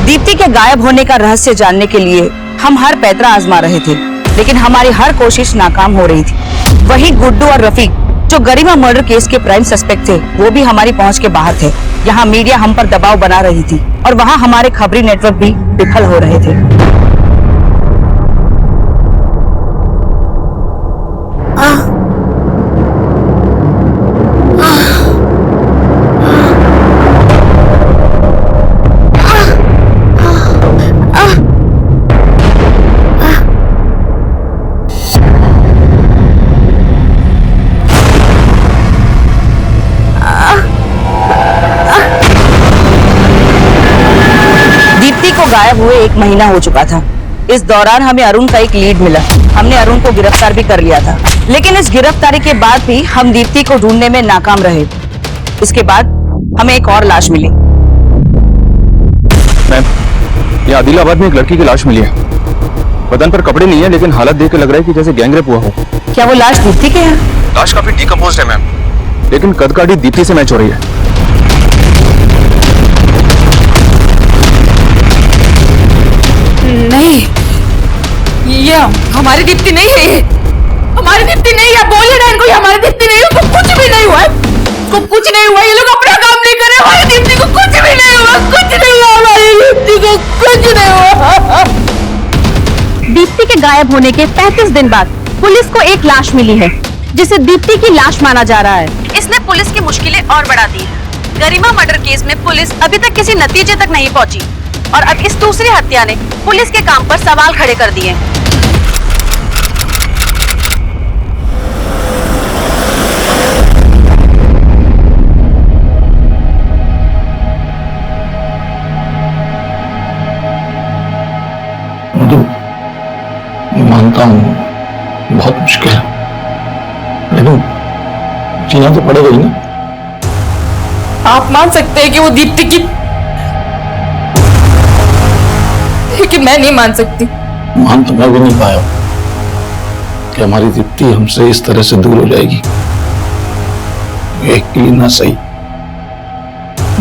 दीप्ति के गायब होने का रहस्य जानने के लिए हम हर पैतरा आजमा रहे थे, लेकिन हमारी हर कोशिश नाकाम हो रही थी। वही गुड्डू और रफीक, जो गरिमा मर्डर केस के प्राइम सस्पेक्ट थे, वो भी हमारी पहुंच के बाहर थे। यहाँ मीडिया हम पर दबाव बना रही थी और वहाँ हमारे खबरी नेटवर्क भी विफल हो रहे थे। महीना हो चुका था। इस दौरान हमें अरुण का एक लीड मिला। हमने अरुण को गिरफ्तार भी कर लिया था, लेकिन इस गिरफ्तारी के बाद भी हम दीप्ति को ढूंढने में नाकाम रहे। इसके बाद हमें एक और लाश मिली। मैम, ये आदिलाबाद में एक लड़की की लाश मिली है। बदन पर कपड़े नहीं है, लेकिन हालत देख के लग रहा है कि जैसे गैंगरेप हुआ हो। क्या वो लाश दीप्ति के है? लाश काफी डिकम्पोज्ड है मैम, लेकिन कद काठी दीप्ति से मैच हो रही है। नहीं, ये हमारी दीप्ति नहीं है। ये हमारी दीप्ति नहीं है। बोलिए ना इनको, ये हमारी दीप्ति नहीं है। उसको कुछ भी नहीं हुआ है, उसको कुछ नहीं हुआ। ये लोग अपना काम नहीं कर रहे। हमारी दीप्ति को कुछ भी नहीं हुआ, कुछ नहीं हुआ। हमारी दीप्ति को कुछ नहीं हुआ। दीप्ति के गायब होने के 35 दिन बाद पुलिस को एक लाश मिली है, जिसे दीप्ति की लाश माना जा रहा है। इसने पुलिस की मुश्किलें और बढ़ा दी है। गरिमा मर्डर केस में पुलिस अभी तक किसी नतीजे तक नहीं पहुंची और अब इस दूसरी हत्या ने पुलिस के काम पर सवाल खड़े कर दिए हैं। मानता हूँ बहुत मुश्किल है, लेकिन जीना तो पड़ेगा ही ना। आप मान सकते हैं कि वो दीप्ति की, लेकिन मैं नहीं मान सकती। मान तो मैं भी नहीं पाया कि हमारी दीप्ति हमसे इस तरह से दूर हो जाएगी। एक के लिए ना सही,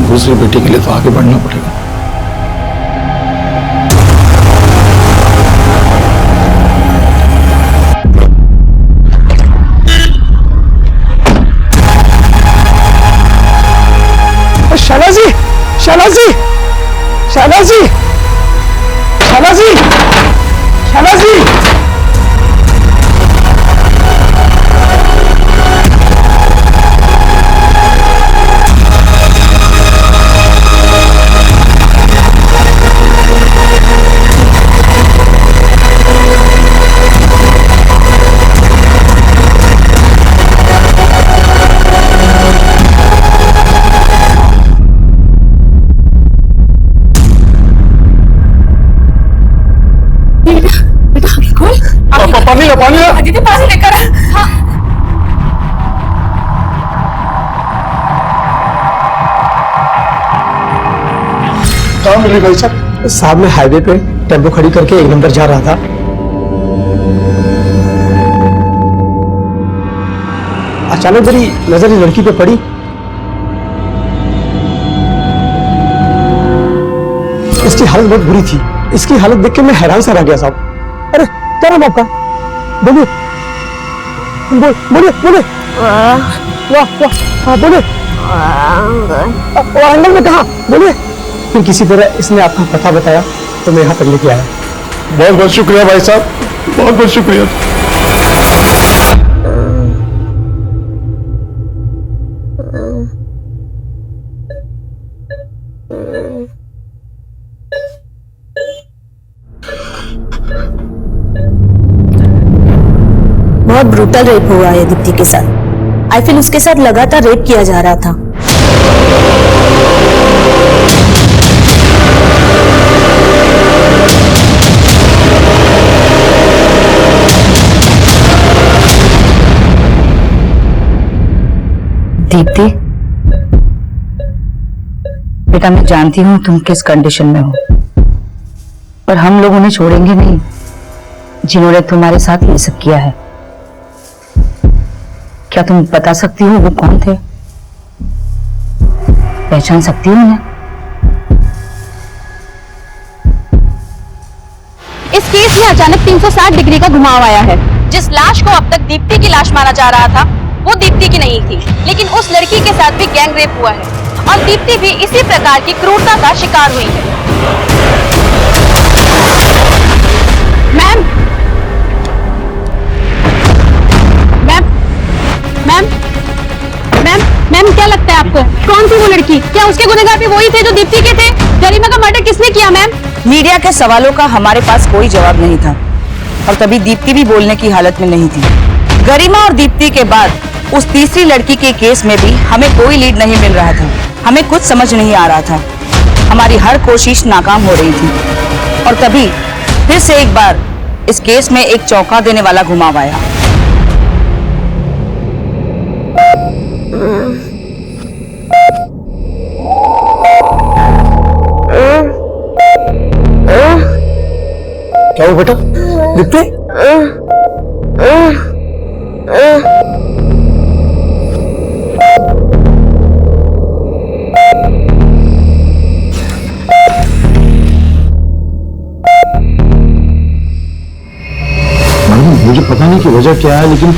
दूसरी बेटी के लिए तो आगे बढ़ना पड़ेगा। शालाजी, शालाजी, शालाजी, शालाजी, शालाजी। पानी ला। दीदी पानी लेकर आ। हाँ। कहाँ मिली भाई साहब? साहब मैं हाईवे पे टेम्पो खड़ी करके 1 नंबर जा रहा था। अचानक मेरी नजर इस लड़की पे पड़ी। इसकी हालत बहुत बुरी थी। इसकी हालत देख के मैं हैरान सा रह गया साहब। अरे क्या नाम आपका? बोलिए बोलिए बोलिए। वाह वाह, बोलिए। अंदर में कहा? बोलिए। फिर किसी तरह इसने आपका पता बताया तो मैं यहाँ तक लेके आया। बहुत बहुत शुक्रिया भाई साहब, बहुत बहुत शुक्रिया। बहुत ब्रूटल रेप हुआ है दीप्ति के साथ। आई फील उसके साथ लगातार रेप किया जा रहा था। दीप्ति, बेटा मैं जानती हूँ तुम किस कंडीशन में हो, पर हम लोग उन्हें छोड़ेंगे नहीं जिन्होंने तुम्हारे साथ ये सब किया है। क्या तुम बता सकती हो वो कौन थे? पहचान सकती हो उन्हें? इस केस में अचानक 360 डिग्री का घुमाव आया है। जिस लाश को अब तक दीप्ति की लाश माना जा रहा था वो दीप्ति की नहीं थी, लेकिन उस लड़की के साथ भी गैंग रेप हुआ है और दीप्ति भी इसी प्रकार की क्रूरता का शिकार हुई है। Ma'am, ma'am, ma'am, ma'am, ma'am क्या लगता है आपको कौन थी वो लड़की? क्या उसके गुनहगार भी वही थे जो दीप्ति के थे? गरिमा का मर्डर किसने किया मैम? मीडिया के सवालों का हमारे पास कोई जवाब नहीं था और तभी दीप्ति भी बोलने की हालत में नहीं थी। गरिमा और दीप्ति के बाद उस तीसरी लड़की के केस में भी हमें कोई लीड नहीं मिल रहा था। हमें कुछ समझ नहीं आ रहा था। हमारी हर कोशिश नाकाम हो रही थी और तभी फिर से एक बार इस केस में एक चौंका देने वाला घुमाव आया। क्या हुआ बेटा? दीप्ति? मुझे पता नहीं कि वजह क्या है, लेकिन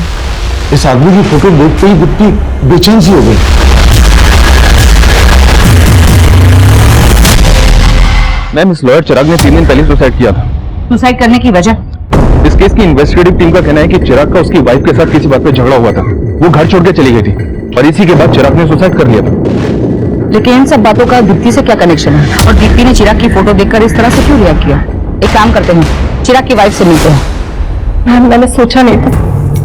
इस आदमी की फोटो देखते ही दीप्ति बेचैन सी हो गई। मैम, इस लॉयर चिराग ने 3 दिन पहले सुसाइड किया था। सुसाइड करने की वजह? इस केस की इन्वेस्टिगेटिव टीम का कहना है कि चिराग का उसकी वाइफ के साथ किसी बात पे झगड़ा हुआ था। वो घर छोड़ के चली गई थी और इसी के बाद चिराग ने सुसाइड कर लिया था। लेकिन इन सब बातों का दीप्ति से क्या कनेक्शन है? और दीप्ति ने चिराग की फोटो देखकर इस तरह से क्यों रिएक्ट किया? एक काम करते हैं, चिराग की वाइफ से मिलते हैं। मैम, मैंने सोचा नहीं था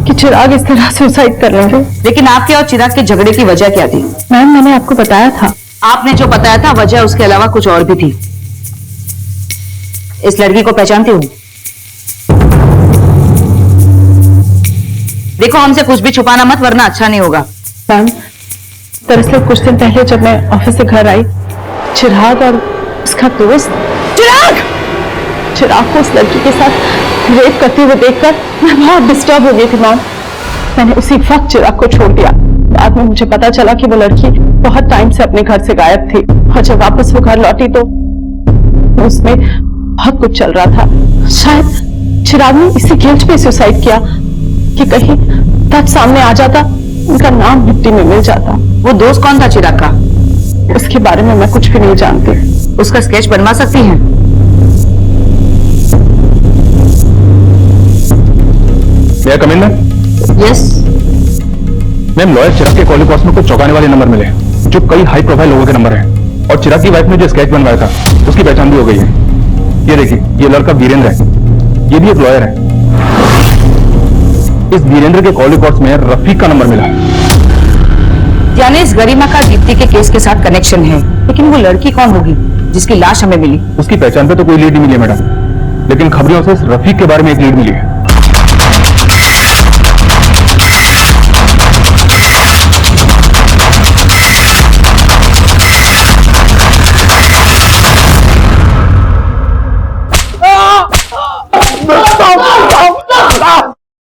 कि चिराग इस तरह सुसाइड कर लेंगे। लेकिन आपके और चिराग के झगड़े की वजह क्या थी? मैम, मैंने आपको बताया था। आपने जो बताया था वजह उसके अलावा कुछ और भी थी। इस लड़की को पहचानती हूँ? देखो, हमसे कुछ भी छुपाना मत, वरना अच्छा नहीं होगा। मैम, दरअसल कुछ दिन पहले जब मैं ऑफिस से घर आई, चिराग और उसका दोस्त चिराग को उस लड़की के साथ रेप करते हुए देखकर मैं बहुत डिस्टर्ब हो गई थी। मैम, मैंने उसी वक्त चिराग को छोड़ दिया। बाद में मुझे पता चला कि वो लड़की बहुत टाइम से अपने घर से गायब थी और जब वापस वो घर लौटी तो उसमें बहुत कुछ चल रहा था। शायद चिराग ने इसी गिल्ट पे सुसाइड किया कि कहीं तब सामने आ जाता, उनका नाम मिट्टी में मिल जाता। वो दोस्त कौन था चिराग का? उसके बारे में मैं कुछ भी नहीं जानती। उसका स्केच बनवा सकती हैं? May come in ma'am? Yes. Ma'am, lawyer Chirag के कॉल रिकॉर्ड्स में कुछ चौंकाने वाले नंबर मिले जो कई हाई प्रोफाइल लोगों के नंबर हैं और चिराग की वाइफ ने जो स्केच बनवाया था उसकी पहचान भी हो गई है। ये देखिए, ये लड़का वीरेंद्र है, ये भी एक लॉयर है। इस वीरेंद्र के कॉल रिकॉर्ड्स में रफीक का नंबर मिला। यानी इस गरिमा का दीप्ति के केस के साथ कनेक्शन है। लेकिन वो लड़की कौन होगी जिसकी लाश हमें मिली? उसकी पहचान पे तो कोई लीड नहीं मिली है मैडम, लेकिन खबरों से इस रफीक के बारे में एक लीड मिली है।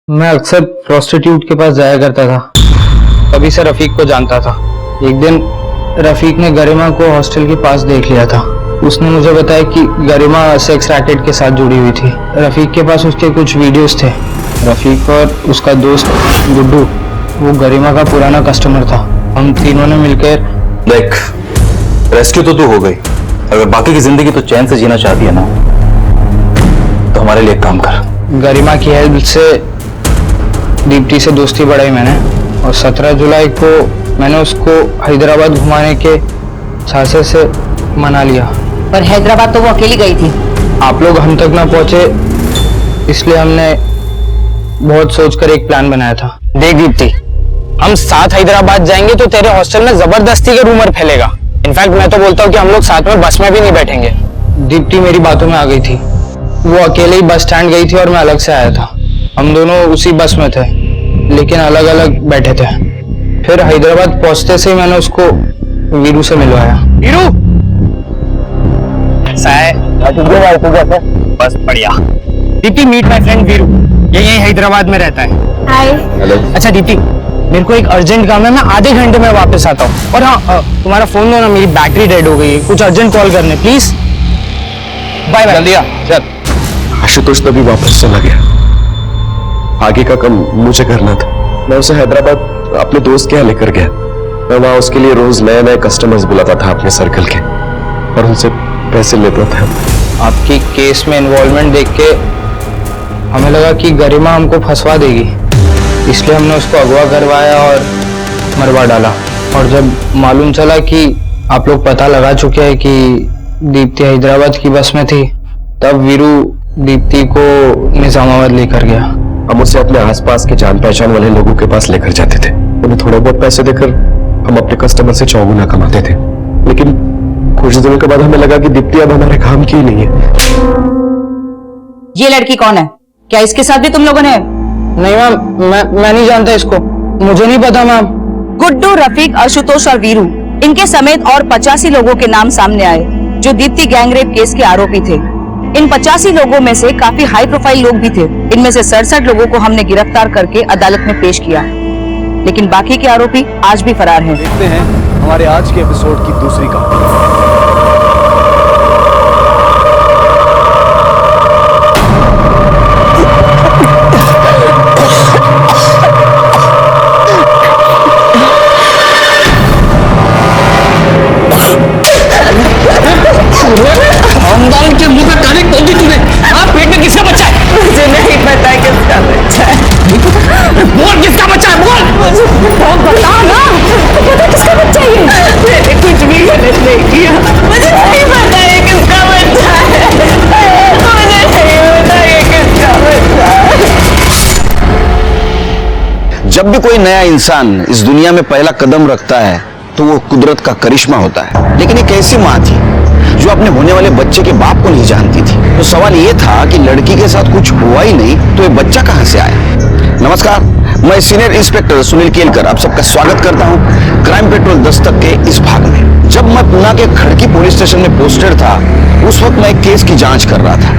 मैं अक्सर प्रोस्टिट्यूट के पास जाया करता था, तभी से रफीक को जानता था। एक दिन रफीक ने गरिमा को हॉस्टल के पास देख लिया था। उसने मुझे बताया कि गरिमा सेक्स रैकेट के साथ जुड़ी हुई थी। रफीक के पास उसके कुछ वीडियोस थे। रफीक और उसका दोस्त गुड्डू, वो गरिमा का पुराना कस्टमर था। हम तीनों ने मिलकर देख, रेस्क्यू तो तू हो गई, अगर बाकी की जिंदगी तो चैन से जीना चाहती है ना, तो हमारे लिए एक काम कर। गरिमा की हेल्प से दीप्ति से दोस्ती बढ़ाई मैंने और 17 जुलाई को मैंने उसको हैदराबाद घुमाने के सासे से मना लिया। पर हैदराबाद तो वो अकेली गई थी। आप लोग हम तक ना पहुंचे, इसलिए हमने बहुत सोचकर एक प्लान बनाया था। देख दीप्ति, हम साथ हैदराबाद जाएंगे तो तेरे हॉस्टल में जबरदस्ती का रूमर फैलेगा। इनफैक्ट मैं तो बोलता हूँ कि हम लोग साथ में बस में भी नहीं बैठेंगे। दीप्ति मेरी बातों में आ गई थी। वो अकेले ही बस स्टैंड गई थी और मैं अलग से आया था। हम दोनों उसी बस में थे, लेकिन अलग अलग बैठे थे। फिर हैदराबाद पहुंचते से ही मैंने उसको वीरू से मिलवाया। वीरू, बस बढ़िया। Deepti, meet my friend Veeru, ये यही हैदराबाद में रहता है। हाय। अच्छा दीप्ति, मेरे को एक अर्जेंट काम है, मैं आधे घंटे में वापस आता हूँ। और हाँ, तुम्हारा फोन दो ना, मेरी बैटरी डेड हो गई है। कुछ अर्जेंट कॉल करने प्लीज। Bye bye. जल्दी आ, चल। आशुतोष तभी वापस चला गया। आगे का काम मुझे करना था। मैं उसे हैदराबाद अपने दोस्त के यहाँ लेकर गया। मैं वहां उसके लिए रोज नए नए कस्टमर्स बुलाता था अपने सर्कल के और उनसे पैसे लेता था। आपकी केस में इन्वॉल्वमेंट देख के हमें लगा कि गरिमा हमको फंसवा देगी, इसलिए हमने उसको अगवा करवाया और मरवा डाला। और जब मालूम चला कि आप लोग पता लगा चुके हैं कि दीप्ति हैदराबाद की बस में थी, तब वीरू दीप्ति को निजामाबाद लेकर गया। हम उसे अपने आसपास के जान पहचान वाले लोगों के पास लेकर जाते थे। उन्हें थोड़े बहुत पैसे देकर हम अपने कस्टमर से 4 गुना कमाते थे। लेकिन कुछ दिनों के बाद हमें लगा कि दीप्ति अब हमारे काम की ही नहीं है। ये लड़की कौन है? क्या इसके साथ भी तुम लोगों ने? नहीं मैम, मैं नहीं जानता इसको, मुझे नहीं पता मैम। गुड्डू, रफीक, आशुतोष और वीरू, इनके समेत और 85 लोगों के नाम सामने आए जो दीप्ति गैंगरेप केस के आरोपी थे। इन 85 लोगों में से काफी हाई प्रोफाइल लोग भी थे। इनमें से 67 लोगों को हमने गिरफ्तार करके अदालत में पेश किया, लेकिन बाकी के आरोपी आज भी फरार हैं। देखते हैं हमारे आज के एपिसोड की दूसरी कहानी। खानदान के मुंह पे काली खोल दी तूने। हाँ, पेट में किसका बच्चा है? मुझे नहीं पता किसका बच्चा है। बोल किसका बच्चा है, बोल। बता ना, पता किसका बच्चा है ये? मैंने कुछ भी गलत नहीं किया, मुझे नहीं पता ये किसका बच्चा है। मुझे नहीं पता ये किसका बच्चा है। जब भी कोई नया इंसान इस दुनिया में पहला कदम रखता है तो वो कुदरत का करिश्मा होता है। लेकिन एक ऐसी माँ थी जो अपने होने वाले बच्चे के बाप को नहीं जानती थी। तो सवाल ये था कि लड़की के साथ कुछ हुआ ही नहीं तो ये बच्चा कहां से आया। नमस्कार, मैं सीनियर इंस्पेक्टर सुनील केलकर आप सबका स्वागत करता हूं क्राइम पेट्रोल दस्तक के इस भाग में। जब मैं पुणे के खड़की पुलिस स्टेशन में पोस्टेड था, उस वक्त मैं एक केस की जांच कर रहा था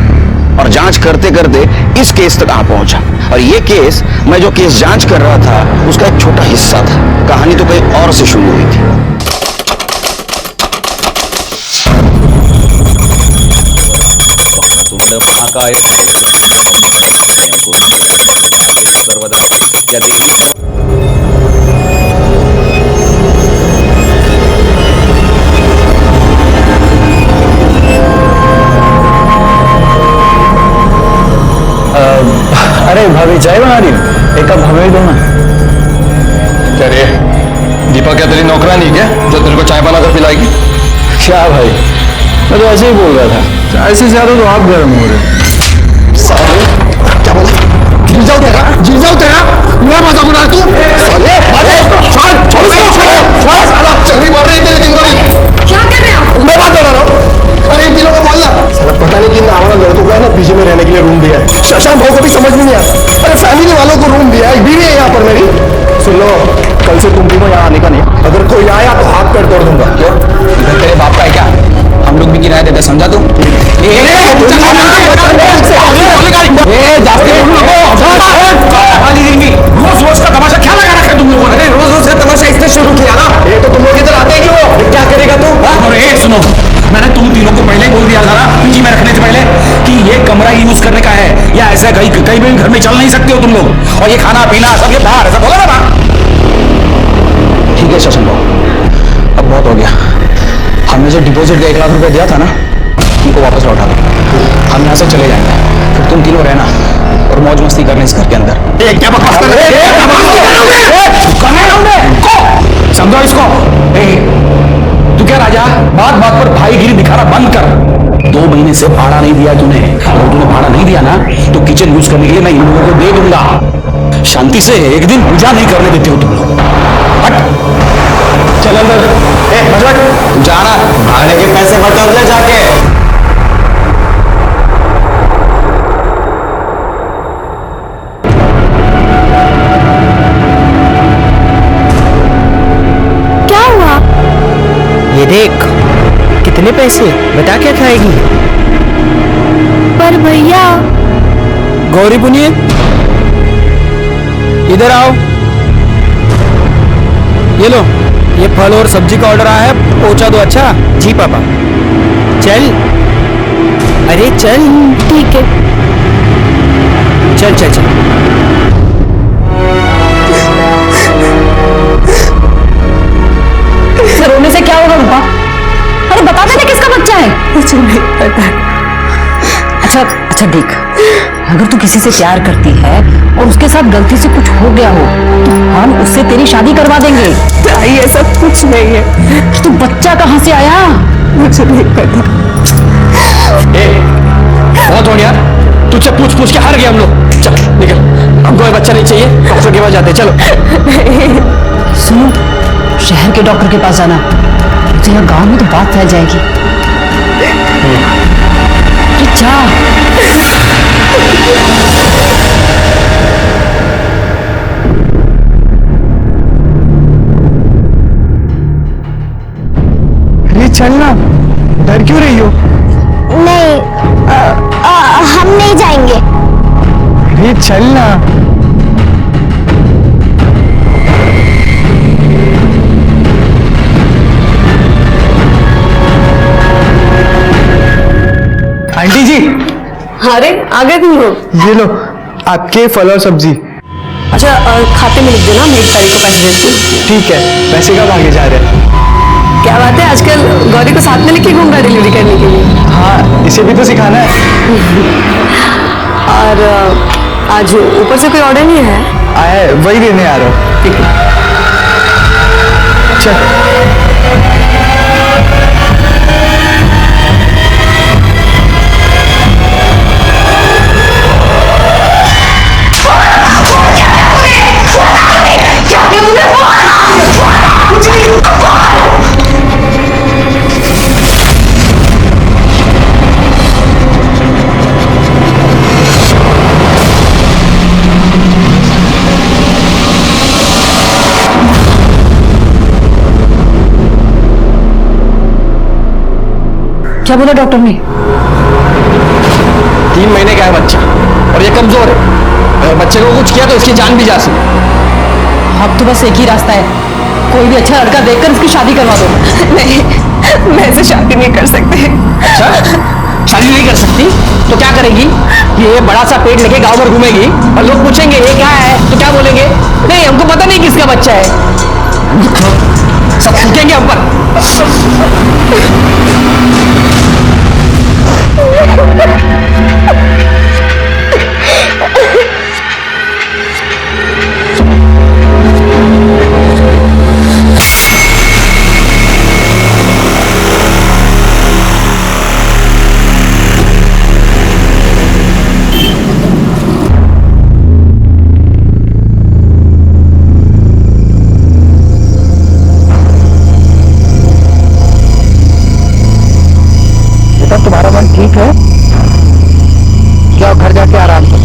और जांच करते करते इस केस तक आ पहुंचा। और ये केस, मैं जो केस जांच कर रहा था उसका एक छोटा हिस्सा था। कहानी तो कहीं और से शुरू हुई थी। अरे भाभी चाय बना रही हो, एक कप हमें दो ना। क्या रे, दीपा क्या तेरी नौकरानी क्या जो तेरे को चाय बनाकर पिलाएगी? क्या भाई, मैं तो ऐसे ही बोल रहा था। चाय से ज्यादा तो आप गर्म हो रहे। क्या बोला? गिर जाओ तेरा मैं मजा बना तू। क्या कर रहे हैं आप? मैं बात कर रहा हूँ। अरे इन दिनों को बोलना पता नहीं किन हमारा लड़कों को है ना पीछे में रहने के लिए रूम दिया है। शशांक भाव को भी समझ में नहीं आता। अरे फैमिली वालों को रूम दिया है, एक बीवी है यहाँ पर मेरी। सुन लो, कल से तुम तीनों यहाँ आने का नहीं। अगर कोई आया तो हाथ पैर तोड़ दूंगा। क्यों, इधर तेरे बाप का है क्या? हम लोग भी किराया देते, समझा तू? रोज रोज का तमाशा क्या लगा रखा है तुम लोगों ने? रोज रोज का तमाशा इसने शुरू किया ना। ये तो तुम लोग इधर आते हैं क्यों? क्या करेगा तू? और एक सुनो, मैंने तुम तीनों को पहले बोल दिया था ना पीजी में रखने से पहले कि ये कमरा यूज करने का है, या ऐसा कहीं भी घर में चल नहीं सकते हो तुम लोग। और ये खाना पीना सब ये बाहर, ऐसा बोला ना। ठीक है शशन भाव, अब बहुत हो गया। हमने जो डिपॉजिट का 1 लाख रुपए दिया था ना, उनको वापस लौटा दो। हम यहाँ से चले जाएंगे, फिर तुम तीनों रहना और मौज मस्ती करने इस घर के अंदर। क्या बकवास कर रहे हैं? समझो इसको। तू क्या राजा, बात बात पर भाईगिरी दिखाना बंद कर। 2 महीने से भाड़ा नहीं दिया तूने। अगर तूने भाड़ा नहीं दिया ना तो किचन यूज करने के लिए मैं इन लोगों को दे दूंगा। शांति से एक दिन पूजा नहीं करने देते हो तुम लोग। हट, चल अंदर। जाना, भाड़े के पैसे बचा ले जाके। क्या हुआ? ये देख, कितने पैसे, बता क्या खाएगी? पर भैया, गौरी पुनिए, इधर आओ। ये लो, ये फल और सब्जी का ऑर्डर आया है, पहुंचा दो। अच्छा जी पापा। चल, अरे चल। ठीक है। चल चल चल। रोने से क्या होगा पापा? अरे बता देना किसका बच्चा है। मुझे नहीं पता। अच्छा देख, अगर तू किसी से प्यार करती है और उसके साथ गलती से कुछ हो गया हो तो हम उससे तेरी शादी करवा देंगे। ये सब कुछ नहीं है। तू बच्चा कहाँ से आया? मुझे नहीं पता। बहुत हो यार, तुझसे पूछ पूछ के हार गए हम लोग। चल निकल, हमको बच्चा नहीं चाहिए, डॉक्टर के पास जाते। चलो सुनो, शहर के डॉक्टर के पास जाना। सब जगह गांव में तो बात फैल जाएगी। अरे जा। अरे चलना, डर क्यों रही हो? नहीं हम नहीं जाएंगे। अरे चलना। आंटी जी। अरे आ गए तुम लोग। ये लो आपके फल और सब्जी। अच्छा खाते में लिख देना, मैं 1 तारीख को पैसे देती हूँ। ठीक है, पैसे कब आगे जा रहे हैं? क्या बात है, आजकल गौरी को साथ में लेके घूम रहा है डिलीवरी करने के लिए। हाँ, इसे भी तो सिखाना है। और आज ऊपर से कोई ऑर्डर नहीं है? आया है, वही देने आ रहा हूँ। ठीक है। चल। क्या बोला डॉक्टर ने? 3 महीने का है बच्चा और ये कमजोर है। अगर बच्चे को कुछ किया तो इसकी जान भी जा सकती। अब तो बस एक ही रास्ता है, कोई भी अच्छा लड़का देखकर इसकी शादी करवा दो। नहीं, मैं ऐसे शादी नहीं कर सकती। अच्छा, शादी नहीं कर सकती तो क्या करेगी? ये बड़ा सा पेट लेके गांव भर घूमेगी और लोग पूछेंगे ये क्या है तो क्या बोलेंगे? नहीं, हमको पता नहीं किसका बच्चा है। सब थूकेंगे हम पर। तुम्हारा मन ठीक है? जाओ घर जाके आराम करो।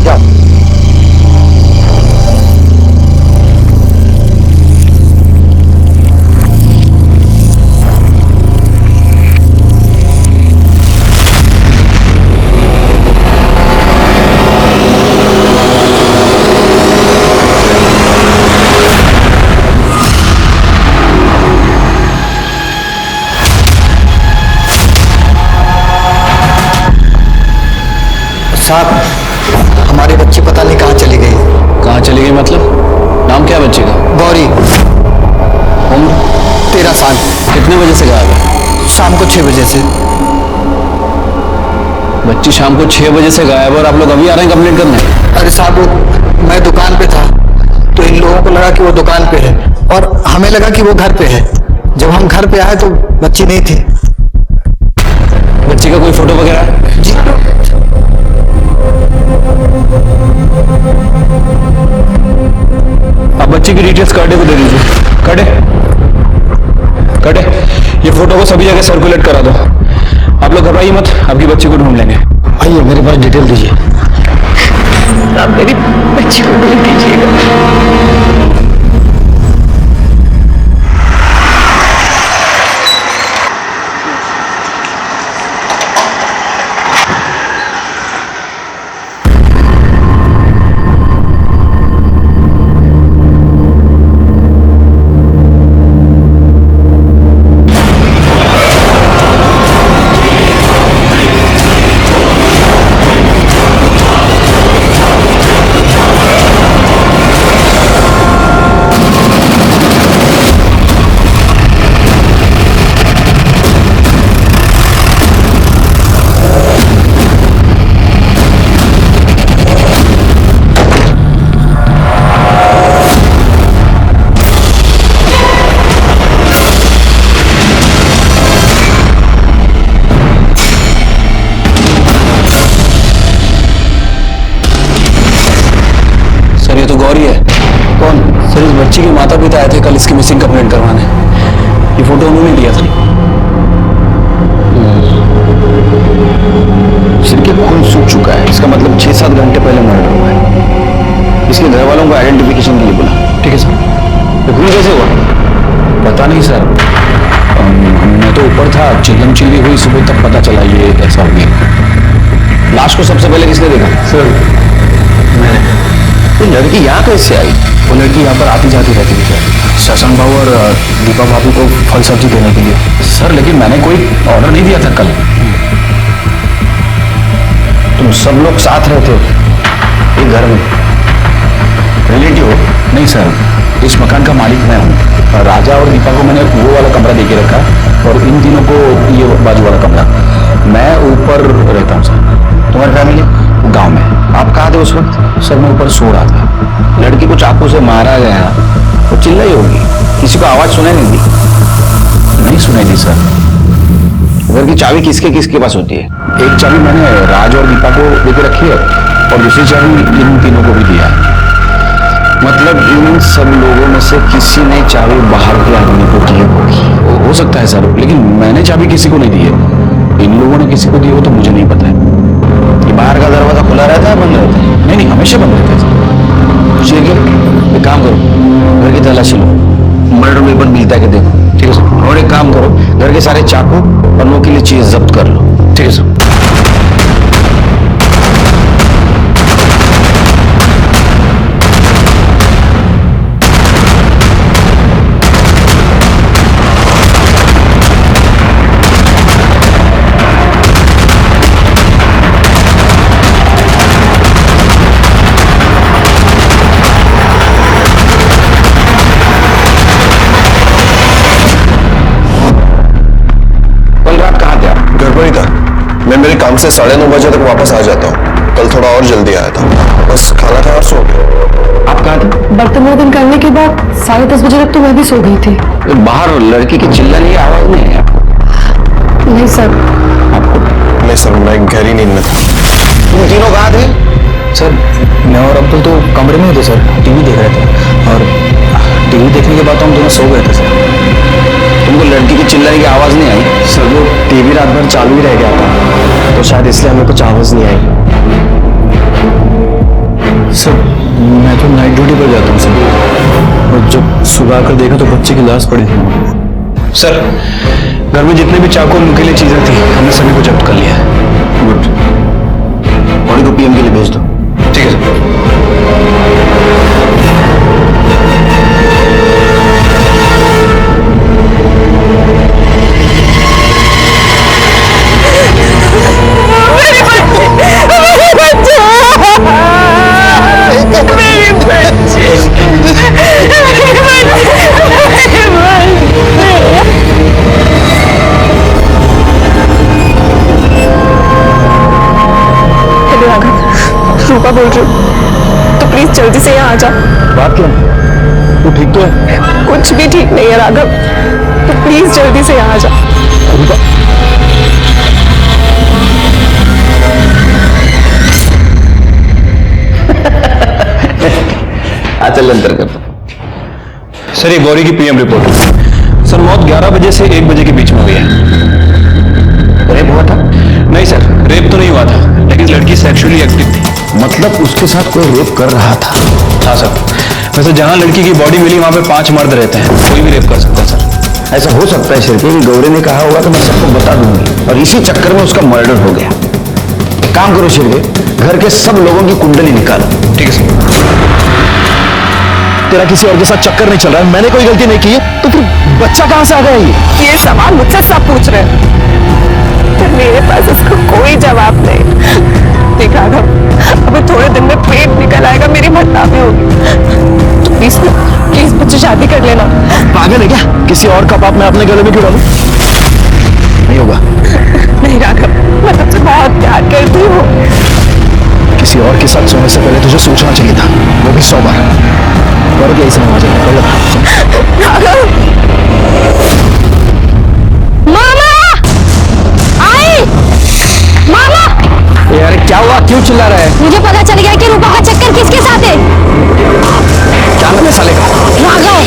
जाओ। साहब, हमारी बच्ची पता नहीं कहाँ चली गई। कहाँ चली गई मतलब? नाम क्या बच्चे का? गौरी। उम्र? 13 साल। कितने बजे से गायब है? शाम को 6 बजे से। बच्ची शाम को 6 बजे से गायब और आप लोग अभी आ रहे हैं कंप्लेंट करने? अरे साहब, मैं दुकान पे था तो इन लोगों को लगा कि वो दुकान पे है और हमें लगा कि वो घर पे है। जब हम घर पे आए तो बच्ची नहीं थी। बच्ची का कोई फोटो वगैरह? जी। अब बच्ची की डिटेल्स काटे को दे दीजिए। काटे ये फोटो को सभी जगह सर्कुलेट करा दो। आप लोग घबराइए मत, आपकी बच्ची को ढूंढ लेंगे। आइए मेरे पास डिटेल दीजिए। आप मेरी बच्ची को ढूंढ दीजिएगा। बच्ची के माता पिता आए थे कल इसकी मिसिंग कंप्लेंट करवाने। फोटो उन्होंने दिया था। सिर के खून सूख चुका है, इसका मतलब 6-7 घंटे पहले मर्डर हुआ है। इसके घर वालों को आइडेंटिफिकेशन के लिए बुला। ठीक है सर। तो खून कैसे हुआ? पता नहीं सर, मैं तो ऊपर था, चिल्लम चिल्ली हुई, सुबह तक पता चला ये ऐसा हो गया। लाश को सबसे पहले किसने देखा? सर मैंने। तो लड़की यहाँ कैसे आई? वो लड़की यहाँ पर आती जाती रहती थी सर, शशांक बाबू और दीपा भाभी को फल सब्जी देने के लिए। सर लेकिन मैंने कोई ऑर्डर नहीं दिया था कल। तुम सब लोग साथ रहते हो एक घर में? रिलेटिव हो? नहीं सर, इस मकान का मालिक मैं हूँ। राजा और दीपा को मैंने वो वाला कमरा दे के रखा और इन तीनों को ये बाजू वाला कमरा। मैं ऊपर रहता हूँ सर। तुम्हारी फैमिली गांव में। आप कहाँ थे उस वक्त? सर मैं ऊपर सो रहा था। लड़की को चाकू से मारा गया, वो चिल्लाई होगी, किसी को आवाज सुनाई नहीं दी? नहीं सुनाई दी सर। घर की चाबी किसके किसके पास होती है? एक चाबी मैंने राज और दीपा को देके रखी है और दूसरी चाबी इन तीनों को भी दिया है। मतलब इन सब लोगों में से किसी ने चाबी बाहर के आदमी को दी होगी। हो सकता है सर, लेकिन मैंने चाबी किसी को नहीं दी है। इन लोगों ने किसी को दी हो तो मुझे नहीं पता है। ये बाहर का दरवाजा खुला रहता है, बंद रहता है? नहीं, हमेशा बंद रहता है सर। ठीक है, एक काम करो, घर की तलाशी लो, मर्डर वेपन मिलता है कि देखो। ठीक है सर। और एक काम करो, घर के सारे चाकू और वो के लिए चीज जब्त कर लो। ठीक है सर। मैं मेरे काम से 9:30 बजे तक वापस आ जाता हूँ। कल थोड़ा और जल्दी आया था, बस खाना खाया और सो गया। आप कहाँ थे? बर्तन वर्तन करने के बाद 10:30 बजे तक तो मैं भी सो गई थी। बाहर लड़की की चिल्लाने की आवाज नहीं है आपको? नहीं सर। आपको? नहीं सर, मैं गहरी नींद में था। तुम तीनों कहाँ थे? सर मैं और अब्दुल तो कमरे में ही थे सर, टीवी देख रहे थे और टीवी देखने के बाद तो हम दोनों सो गए थे सर। तुमको लड़की की चिल्लाने की आवाज नहीं आई? सर वो टीवी रात भर चालू ही रह गया था, तो शायद इसलिए हमें कुछ आवाज नहीं आई। सर मैं तो नाइट ड्यूटी पर जाता हूँ सर, और जब सुबह आकर देखा तो बच्चे की लाश पड़ी थी। सर घर में जितने भी चाकू और नुकीली चीजें थी हमने सभी को जब्त कर लिया है। गुड, बॉडी को पीएम के लिए भेज दो। ठीक है सर। रूपा बोल रही हूँ, तो प्लीज जल्दी से यहाँ आ जा। बात क्या? तू ठीक तो है? कुछ भी ठीक नहीं है राघव, तो प्लीज जल्दी से यहाँ आ जा। रूपा चल अंतर कर। सर ये गौरी की पीएम रिपोर्ट। सर मौत 11 बजे से 1 बजे के बीच में हुई है। रेप हुआ था? नहीं सर, रेप तो नहीं हुआ था, लेकिन लड़की सेक्सुअली एक्टिव थी। मतलब उसके साथ कोई रेप कर रहा था? हाँ सर। वैसे जहाँ लड़की की बॉडी मिली वहां पे 5 मर्द रहते हैं, कोई भी रेप कर सकता है सर। ऐसा हो सकता है शिरके कि गौरी ने कहा होगा तो मैं सबको बता दूंगी और इसी चक्कर में उसका मर्डर हो गया। एक काम करो शिरके, घर के सब लोगों की कुंडली निकालो। ठीक है सर। तेरा किसी और के साथ चक्कर नहीं चल रहा है, मैंने कोई गलती नहीं की है, तो फिर बच्चा कहाँ से आ गया? ये सवाल मुझसे सब पूछ रहे हैं, पर मेरे पास इसका कोई जवाब नहीं। देखा अभी थोड़े दिन में पेट निकल आएगा, मेरी बदनामी होगी। तो प्लीज प्लीज मुझसे शादी कर लेना। पागल है क्या? किसी और का पाप मैं अपने गले में क्यों डालूं? नहीं होगा। नहीं राघव, मैं तुझसे बहुत प्यार करती हूँ। किसी और के साथ सोने से पहले तुझे सोचना चाहिए था, वो भी 100 बार। कर दिया इसने मुझे। मामा आई, मामा। यार क्या हुआ, क्यों चिल्ला रहा है? मुझे पता चल गया कि रूपा का चक्कर किसके साथ है। क्या नाम है साले का? राघव।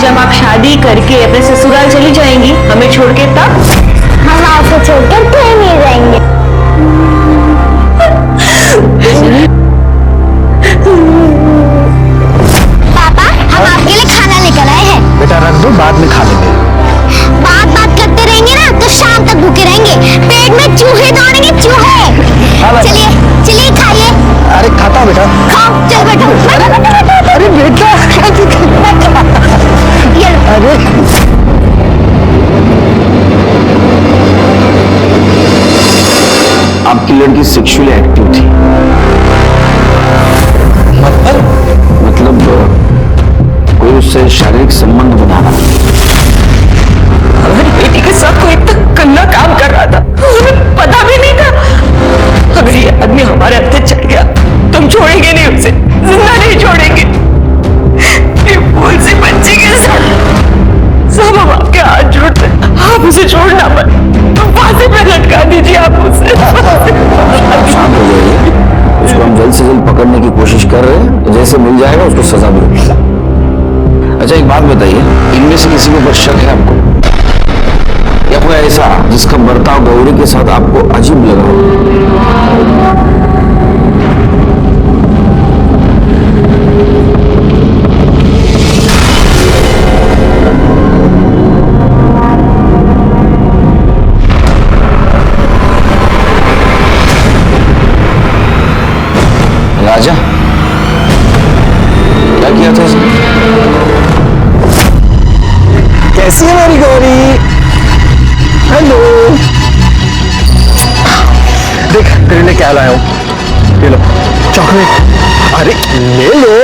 जब आप शादी करके अपने ससुराल चली जाएंगी हमें छोड़ के, तब हम आपको छोड़कर कहीं नहीं जाएंगे। पापा, हम आपके लिए खाना लेकर आए हैं। बेटा रख दो, बाद में खा लेंगे। बात करते रहेंगे ना तो शाम तक भूखे रहेंगे, पेट में चूहे दौड़ेंगे, चूहे। चलिए चलिए खाइए। अरे खाता हूँ बेटा। खाओ, चल बैठो। अरे बेटा अरे आपकी लड़की सेक्सुअली एक्टिव थी। मतलब कोई उससे शारीरिक संबंध बनाना। हमारी बेटी के साथ कोई इतना गंदा काम कर रहा था, हमें पता भी नहीं था। अगर ये आदमी हमारे हत्थे चढ़ गया तो हम छोड़ेंगे नहीं उसे, जिंदा नहीं छोड़ेंगे। ये भूल सी बच्ची के साथ सब हम आपके हाथ जोड़ते, आप उसे छोड़ना मत, फांसी पे लटका दीजिए आप उसे। शांत हो जाइए, उसको हम जल्द से जल्द पकड़ने की कोशिश कर रहे हैं, तो जैसे मिल जाएगा उसको सजा भी होगी। अच्छा एक बात बताइए, इनमें से किसी के ऊपर शक है आपको, या कोई ऐसा जिसका बर्ताव गौरी के साथ आपको अजीब लगा हो? राजा, क्या किया था इसने? कैसी है मेरी गौरी? हेलो, देख तेरे लिए क्या लाया हूं, ये लो चॉकलेट। अरे ले लो।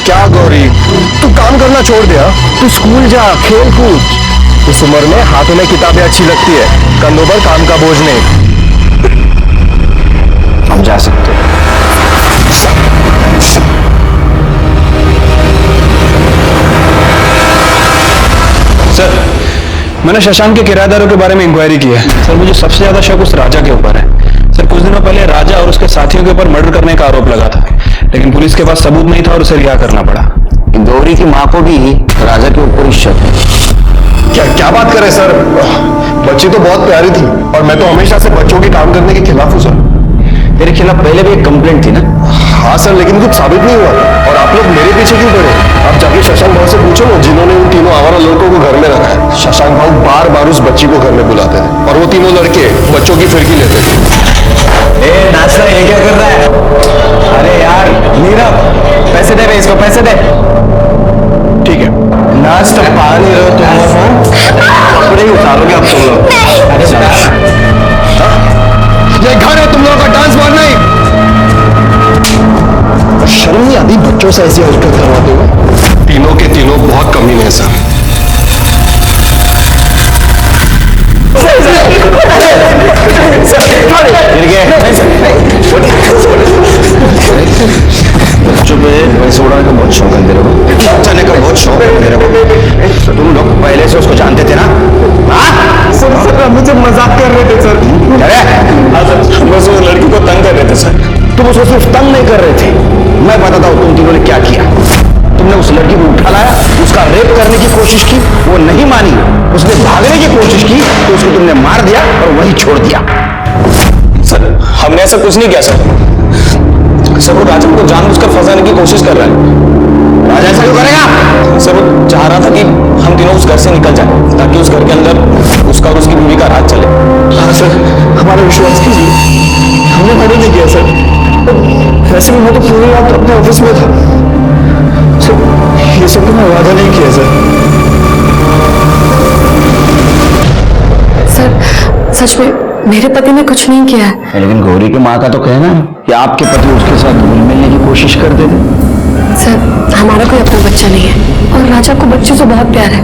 क्या गौरी, तू काम करना छोड़ दिया? तू स्कूल जा, खेल कूद। इस उम्र में हाथों में किताबें अच्छी लगती है, कंधों पर काम का बोझ नहीं। हम जा सकते हैं। सर, मैंने शशांक के किराएदारों के बारे में इंक्वायरी की है। सर मुझे सबसे ज्यादा शक उस राजा के ऊपर है। सर कुछ दिनों पहले राजा और उसके साथियों के ऊपर मर्डर करने का आरोप लगा था, लेकिन पुलिस के पास सबूत नहीं था और उसे रिहा करना पड़ा। गौरी की माँ को भी राजा के ऊपर ही शक है। क्या बात करें सर, बच्ची तो बहुत प्यारी थी और मैं तो हमेशा से बच्चों के काम करने के खिलाफ हूँ सर। तेरे खिलाफ पहले भी एक कंप्लेंट थी ना? हाँ सर, लेकिन कुछ साबित नहीं हुआ और आप लोग मेरे पीछे क्यों पड़े? आप जाके शशांक भाव से पूछो ना, जिन्होंने उन तीनों आवारा लड़कों को घर में रखा है। शशांक भाव बार बार उस बच्ची को घर में बुलाते थे और वो तीनों लड़के बच्चों की फिरकी लेते थे। नाश्ता ये क्या कर रहा है? अरे यार नीरव, पैसे दे इसको, पैसे दे। ठीक है, नाश्ता पा नहीं रहे तुम, कपड़े ही उतारोगे अब तुम लोग। ये घर है तुम लोगों का डांस बार नहीं। शर्म नहीं आती बच्चों से ऐसी हरकत करवाते हुए? तीनों के तीनों बहुत कमीने हैं सर। बच्चों पे पैसे उड़ाने का बहुत शौक है तेरे को, बचाने का बहुत शौक है तेरे को। तुम लोग पहले से उसको जानते थे ना? सर मुझे मजाक कर रहे थे सर। बस वो लड़की को तंग कर रहे थे सर। तुम उसको सिर्फ तंग नहीं कर रहे थे, मैं बताता हूँ तुम तीनों ने क्या किया। तुमने उस लड़की को उठा लाया, उसका रेप करने की कोशिश की, वो नहीं मानी, उसने भागने की कोशिश की तो उसको तुमने मार दिया और वहीं छोड़ दिया। सर हमने ऐसा कुछ नहीं किया सर, वो राजा को जानबूझकर फंसाने की कोशिश कर रहा है। राजा ऐसा क्यों करेगा? सर वो चाह रहा था कि हम तीनों उस घर से निकल जाए ताकि उस घर के अंदर उसका और उसकी बीवी का राज चले। हाँ सर, हमारा विश्वास कीजिए, हमने मर्डर नहीं किया सर। वैसे भी मैं तो पूरी रात अपने ऑफिस में था सर, ये सब तो मैं वादा नहीं किया सर। सर सच में मेरे पति ने कुछ नहीं किया है। लेकिन गौरी की माँ का तो कहना है कि आपके पति उसके साथ घुल मिलने की कोशिश करते थे। सर हमारा कोई अपना बच्चा नहीं है और राजा को बच्चे से बहुत प्यार है,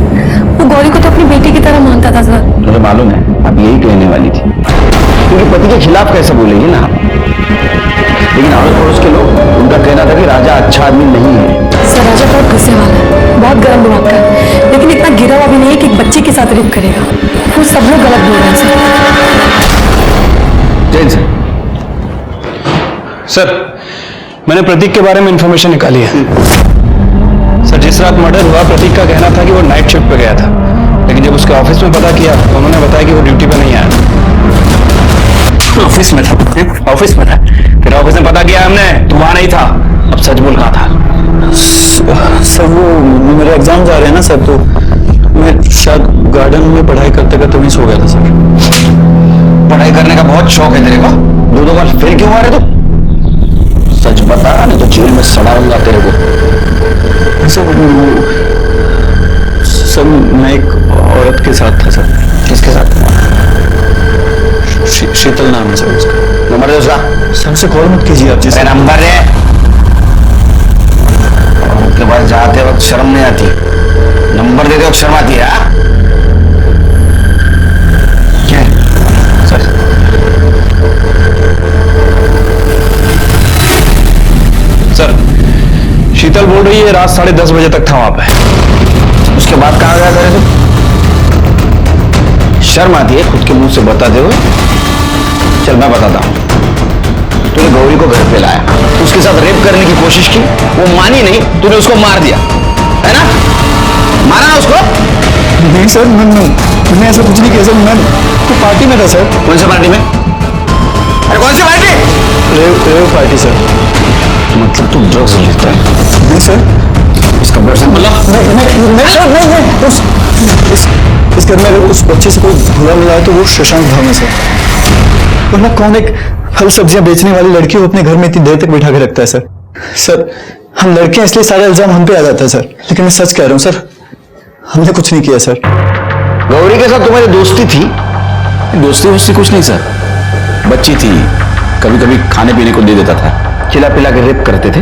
वो गौरी को तो अपनी बेटी की तरह मानता था सर। मुझे मालूम है आप यही कहने वाली थी, क्योंकि पति के खिलाफ कैसे बोलेगी ना। लेकिन आड़ोस पड़ोस के लोग, उनका कहना था कि राजा अच्छा आदमी नहीं है। सर राजा बहुत गुस्से वाला है, बहुत गर्म दिमाग का है, लेकिन इतना गिरा हुआ भी नहीं है कि एक बच्चे के साथ रेप करेगा। वो सब लोग गलत बोल रहे हैं सर। सर मैंने प्रतीक के बारे में इंफॉर्मेशन निकाली है। सर जिस रात मर्डर हुआ, प्रतीक का कहना था कि वो नाइट शिफ्ट पे गया था, लेकिन जब उसके ऑफिस में पता किया तो उन्होंने बताया कि वो ड्यूटी पे नहीं आया। ऑफिस में था, ऑफिस में था। फिर ऑफिस में पता किया हमने तो वहां नहीं था। अब सच बोल कहा था? सर वो मेरे एग्जाम जा रहे हैं ना सर, तो मैं शायद गार्डन में पढ़ाई करते करते वहीं सो गया था सर। पढ़ाई करने का बहुत शौक है तेरे को? दो बार फेल क्यों हुआ रे तू? सच बता, नहीं तो जेल में सड़ा दूंगा तेरे को। सर मैं एक औरत के साथ था सर। किसके साथ? शीतल नाम है सर उसका। नंबर दे उसका। सर से कॉल मत कीजिए आप जी। नंबर है, उनके पास जाते वक्त शर्म नहीं आती, नंबर देते वक्त शर्म आती है। क्या सर? सर शीतल बोल रही है रात 10:30 बजे तक था वहां पे। उसके बाद कहाँ गया तेरे से? शर्म आती है खुद के मुंह से बताते हुए? चल मैं बताता हूं। तूने गौरी को घर पे लाया, उसके साथ रेप करने की कोशिश की, वो मानी नहीं, तूने उसको मार दिया, है ना? मारा ना उसको? नहीं सर, मैंने ऐसा कुछ नहीं किया सर। मैं तो पार्टी में था सर। कौन सी पार्टी में? अरे कौन सी पार्टी? Rave party sir. मतलब तू ड्रग्स लेता है? नहीं सर। इसका मतलब नहीं सर, नहीं। इस घर में उस बच्चे से कोई बुरा मिला है तो वो शशांक धाम है सर। वरना कौन एक फल सब्जियां बेचने वाली लड़की को अपने घर में इतनी देर तक बिठा के रखता है सर। सर हम लड़के हैं इसलिए सारा इल्जाम हम पे आ जाता है सर, लेकिन मैं सच कह रहा हूँ सर, हमने कुछ नहीं किया सर। गौरी के साथ तुम्हारी दोस्ती थी? दोस्ती वोस्ती कुछ नहीं सर, बच्ची थी, कभी कभी खाने पीने को दे देता था। खिला पिला के रेप करते थे?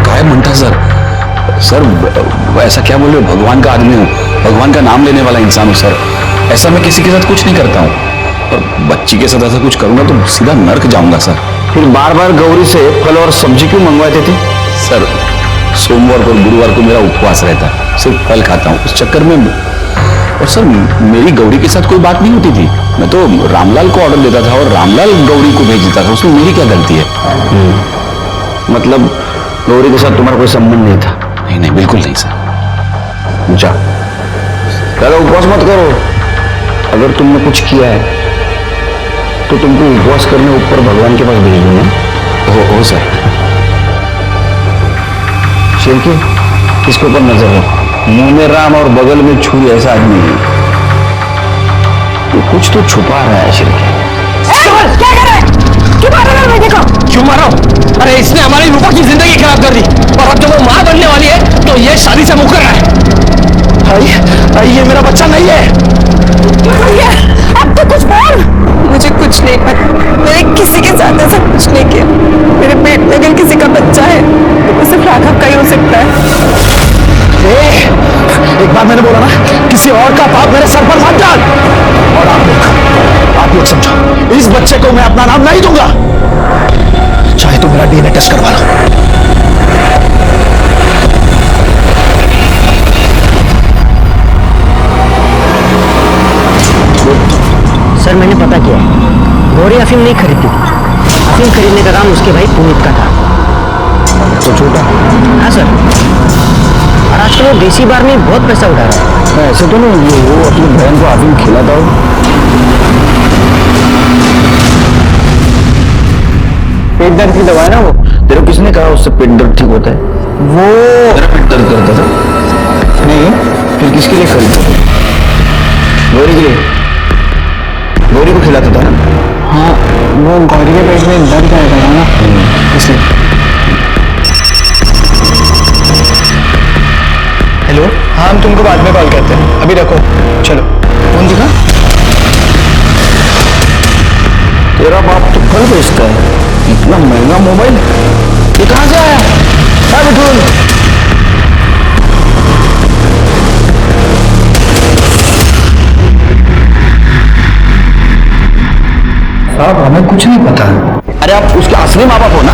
काय म्हणता सर ऐसा क्या बोल रहे हो? भगवान का आदमी हूँ, भगवान का नाम लेने वाला इंसान हूँ सर। ऐसा मैं किसी के साथ कुछ नहीं करता हूँ, और बच्ची के साथ ऐसा कुछ करूंगा तो सीधा नर्क जाऊंगा सर। फिर बार बार गौरी से फल और सब्जी क्यों मंगवाते थे? सर सोमवार और गुरुवार को मेरा उपवास रहता है, सिर्फ फल खाता हूँ, उस चक्कर में। और सर मेरी गौरी के साथ कोई बात नहीं होती थी, मैं तो रामलाल को ऑर्डर देता था और रामलाल गौरी को भेज देता था, उसमें मेरी क्या गलती है? मतलब गौरी के साथ तुम्हारा कोई संबंध नहीं था? नहीं बिल्कुल नहीं सर। जा, ज्यादा उपवास मत करो। अगर तुमने कुछ किया है तो तुमको उपवास करने ऊपर भगवान के पास भेज दूंगा। हो सर। शेरकी, इसके ऊपर नजर रखो। मुंह में राम और बगल में छुरी ऐसा आदमी है, तो कुछ तो छुपा रहा है शेरकी। क्या कर रहा है? क्यों मार रहा है बेटे को? क्यों मारा? अरे इसने हमारी रूपा की जिंदगी खराब कर दी, और अब जब वो मां बनने वाली है तो ये शादी से मुकर रहा है। ये मेरा बच्चा नहीं है। भैया अब तो कुछ बोल। मुझे कुछ नहीं पता, मैंने किसी के साथ ऐसा कुछ नहीं किया। मेरे पेट में अगर किसी का बच्चा है तो सिर्फ राघव का ही हो सकता है। एक बार मैंने बोला ना, किसी और का पाप मेरे सर पर मत डाल। और आप लोग समझो, इस बच्चे को मैं अपना नाम नहीं दूंगा, चाहे तो मेरा डीएनए टेस्ट करवा लो। सर मैंने पता किया, गौरी अफीम नहीं खरीदती थी, अफीम खरीदने का काम उसके भाई पुनीत का था। तो छोटा? हाँ सर, और आजकल वो देसी बार में बहुत पैसा उठा रहा है। ऐसे तो नहीं वो अपनी बहन को अफीम खिलाता हो? पेट दर्द की दवा है ना वो? तेरे किसने कहा उससे पेट दर्द ठीक होता है? वो तेरा पेट दर्द करता था? नहीं। फिर किसके लिए खरीदता था? गौरी के लिए? गौरी को खिलाता था ना? हाँ, वो गौरी के पेट में दर्द रहता था ना, इसलिए। हेलो, हाँ हम तुमको बाद में कॉल करते हैं, अभी रखो। चलो फोन दिखा। तेरा बाप तो फल बेचता है, इतना महंगा मोबाइल ये कहां से आया? बिठूल साहब हमें कुछ नहीं पता। अरे आप उसके असली माँ बाप हो ना?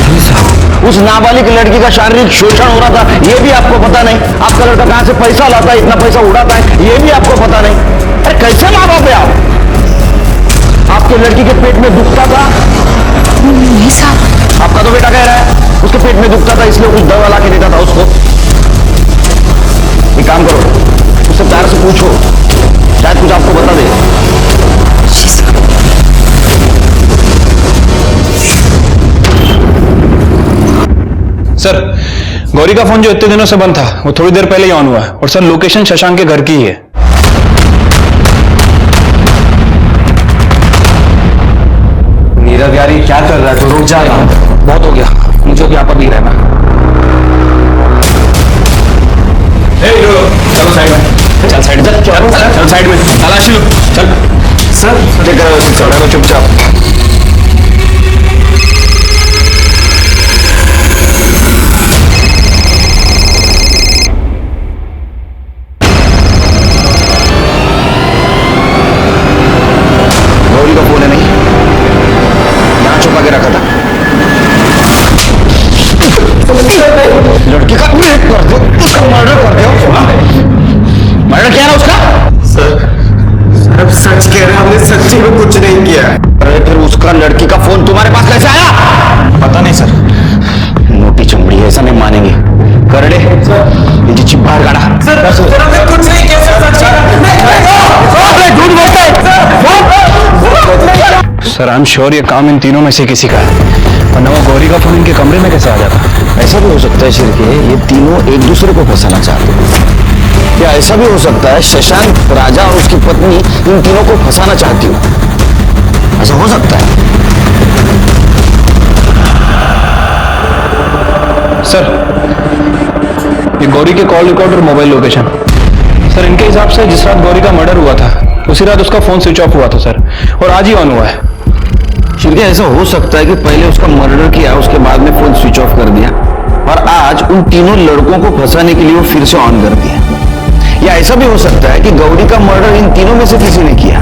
जी साहब। उस नाबालिग लड़की का शारीरिक शोषण हो रहा था, ये भी आपको पता नहीं? आपका लड़का कहां से पैसा लाता है, इतना पैसा उड़ाता है, ये भी आपको पता नहीं? अरे कैसे माँ बाप है आप? आपके लड़की के पेट में दुखता था? नहीं साहब। आपका तो बेटा कह रहा है उसके पेट में दुखता था इसलिए कुछ दवा ला के देता था उसको। पूछो, शायद कुछ आपको बता दे। सर, गौरी का फोन जो इतने दिनों से बंद था वो थोड़ी देर पहले ही ऑन हुआ है और सर लोकेशन शशांक के घर की ही है। नीरव यार ये क्या कर रहा है, तो रुक जा यार। बहुत हो गया, मुझे भी यहाँ पर नहीं रहना। चलो साइड में, चल साइड में, चल साइड में, तलाशी लो, चल। सर चुपचाप। गौरी का फोन है नहीं, यहाँ छुपा के रखा था। लड़की का रेप कर दो, उसका मर्डर कर दो। मर्डर किया ना उसका? सर अब सच कह रहे हैं, हमने सच्ची में कुछ नहीं किया। अरे फिर उसका लड़की का फोन तुम्हारे पास कैसे आया? पता नहीं सर। मोटी चमड़ी है, ऐसा नहीं मानेंगे। करड़े ये चिप बाहर काढ़ा। सर हमने कुछ नहीं किया सर, आई एम श्योर ये काम इन तीनों में से किसी का है, वरना वो गौरी का फोन इनके कमरे में कैसे आ जाता? ऐसा भी हो सकता है शिरके, ये तीनों एक दूसरे को फंसाना चाहते हैं। या ऐसा भी हो सकता है शशांक, राजा और उसकी पत्नी इन तीनों को फंसाना चाहती हो। ऐसा हो सकता है। सर, ये गौरी के कॉल रिकॉर्ड और मोबाइल लोकेशन। सर, इनके हिसाब से जिस रात गौरी का मर्डर हुआ था उसी रात उसका फोन स्विच ऑफ हुआ था सर, और आज ही ऑन हुआ है। शिरके ऐसा हो सकता है कि पहले उसका मर्डर किया, उसके बाद में फोन स्विच ऑफ कर दिया और आज उन तीनों लड़कों को फंसाने के लिए वो फिर से ऑन कर दिया। या ऐसा भी हो सकता है कि गौरी का मर्डर इन तीनों में से किसी ने किया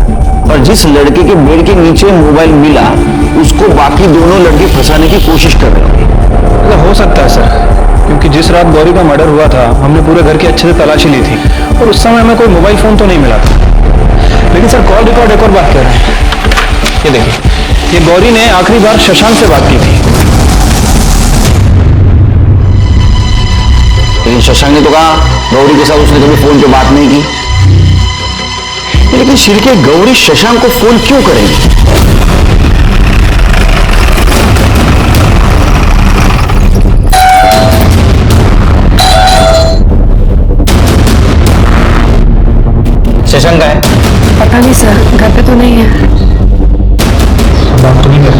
और जिस लड़के के बेड के नीचे मोबाइल मिला उसको बाकी दोनों लड़के फंसाने की कोशिश कर रहे हैं। हो सकता है सर, क्योंकि जिस रात गौरी का मर्डर हुआ था हमने पूरे घर की अच्छे से तलाशी ली थी और उस समय हमें कोई मोबाइल फोन तो नहीं मिला था। लेकिन सर कॉल रिकॉर्ड एक और बात कह रहे हैं, ये देखिए, ये गौरी ने आखिरी बार शशांक से बात की थी। लेकिन शशांक ने तो कहा गौरी के साथ उसने कभी फोन पे बात नहीं की। लेकिन शिरके गौरी शशांक को फोन क्यों करेंगे? शशांक का है? पता नहीं सर, घर पे तो नहीं है। बात तो नहीं कर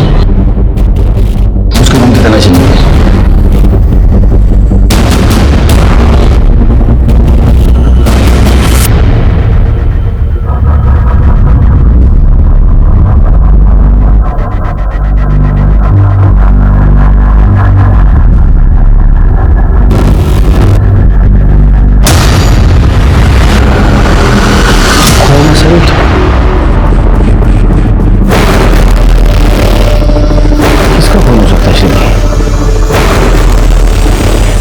उसको हम बताना चाहिए।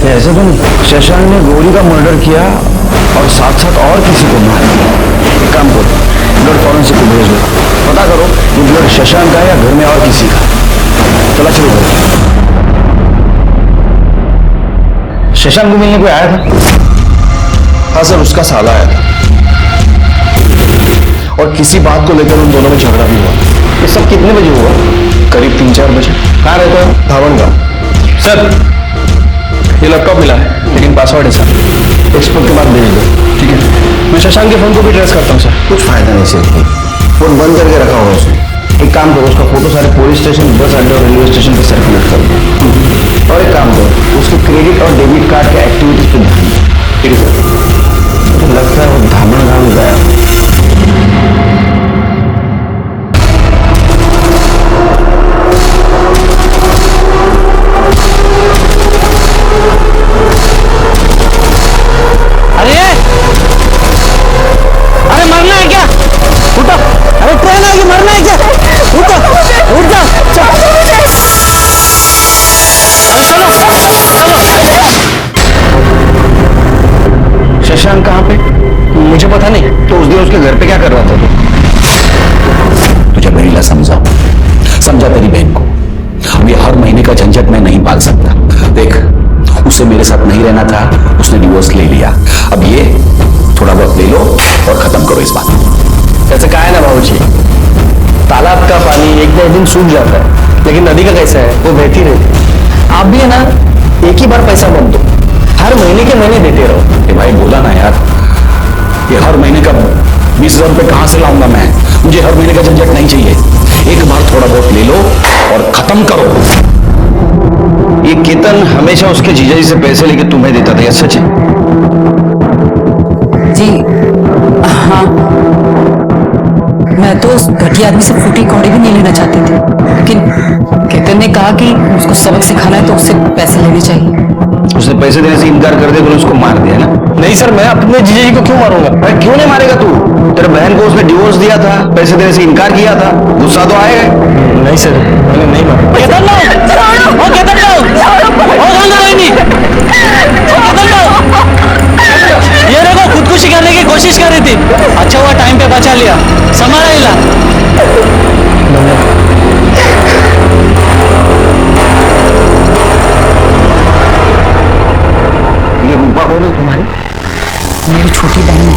ऐसा तो नहीं शशांक ने गौरी का मर्डर किया और साथ साथ और किसी को मार दिया। एक काम करो, ब्लड फॉरेंसिक को भेज दो, पता करो ये ब्लड शशांक का है या घर में और किसी का। चला शुरू करो। शशांक को मिलने कोई आया था? हाँ सर, उसका साला आया था और किसी बात को लेकर उन दोनों में झगड़ा भी हुआ। ये सब कितने बजे हुआ? करीब 3-4 बजे। कहाँ रहता है? धावन गांव। सर, ये लैपटॉप मिला है लेकिन पासवर्ड है सर। एक्सपर्ट के बाद भेज दो। ठीक है, मैं शशांक के फोन को भी ट्रेस करता हूँ सर। कुछ फायदा नहीं सर, फोन बंद करके रखा होगा उसने। एक काम करो, उसका फोटो सारे पुलिस स्टेशन, बस अड्डे और रेलवे स्टेशन पर सर्कुलेट कर दो। और एक काम करो, उसके क्रेडिट और डेबिट कार्ड के एक्टिविटीज पे ध्यान दो। ठीक है सर। मुझे लगता है वो धामण गांव गया। अरे मरना है क्या? उठो, अरे ट्रेन आएगी, मरना है क्या? उठो, उठ जा, शशांक कहाँ पे? मुझे पता नहीं। तो उस दिन उसके घर पे क्या कर रहा था तू? तुझे मेरी ला समझा तेरी बहन को। अब ये हर महीने का झंझट मैं नहीं पाल सकता। देख, उसे मेरे साथ नहीं रहना था, उसने डिवोर्स ले लिया। अब ये थोड़ा बहुत ले लो और खत्म करो इस बात को। जैसे कहा है ना बाबूजी, तालाब का पानी एक ना एक दिन सूख जाता है, लेकिन नदी का कैसा है, वो बहती रहती। आप भी है ना, एक ही बार पैसा मत दो, हर महीने के महीने देते रहो। ये भाई बोला ना यार, ये हर महीने का 20,000 रुपये कहां से लाऊंगा मैं? मुझे हर महीने का झंझट नहीं चाहिए, एक बार थोड़ा बहुत ले लो और खत्म करो। ये केतन हमेशा उसके जीजाजी से पैसे लेके तुम्हें देता था, यह सच है? जी हाँ, मैं तो उस घटिया आदमी से फूटी कौड़ी भी नहीं लेना चाहती थी, लेकिन केतन ने कहा कि उसको सबक सिखाना है तो उससे पैसे लेने चाहिए। उसने पैसे देने से इनकार कर दिया तो उसको मार दिया ना? नहीं सर, मैं अपने जीजाजी को क्यों मारूंगा? भाई क्यों नहीं मारेगा तू? तेरे बहन को उसने डिवोर्स दिया था, पैसे देने से इनकार किया था, गुस्सा तो आएगा। नहीं सर, मैंने नहीं मारा। ये देखो खुदकुशी करने की कोशिश कर रही थी, अच्छा हुआ टाइम पे बचा लिया, संभाला हिला। ये रूपा कौन है तुम्हारी? मेरी छोटी बहन है।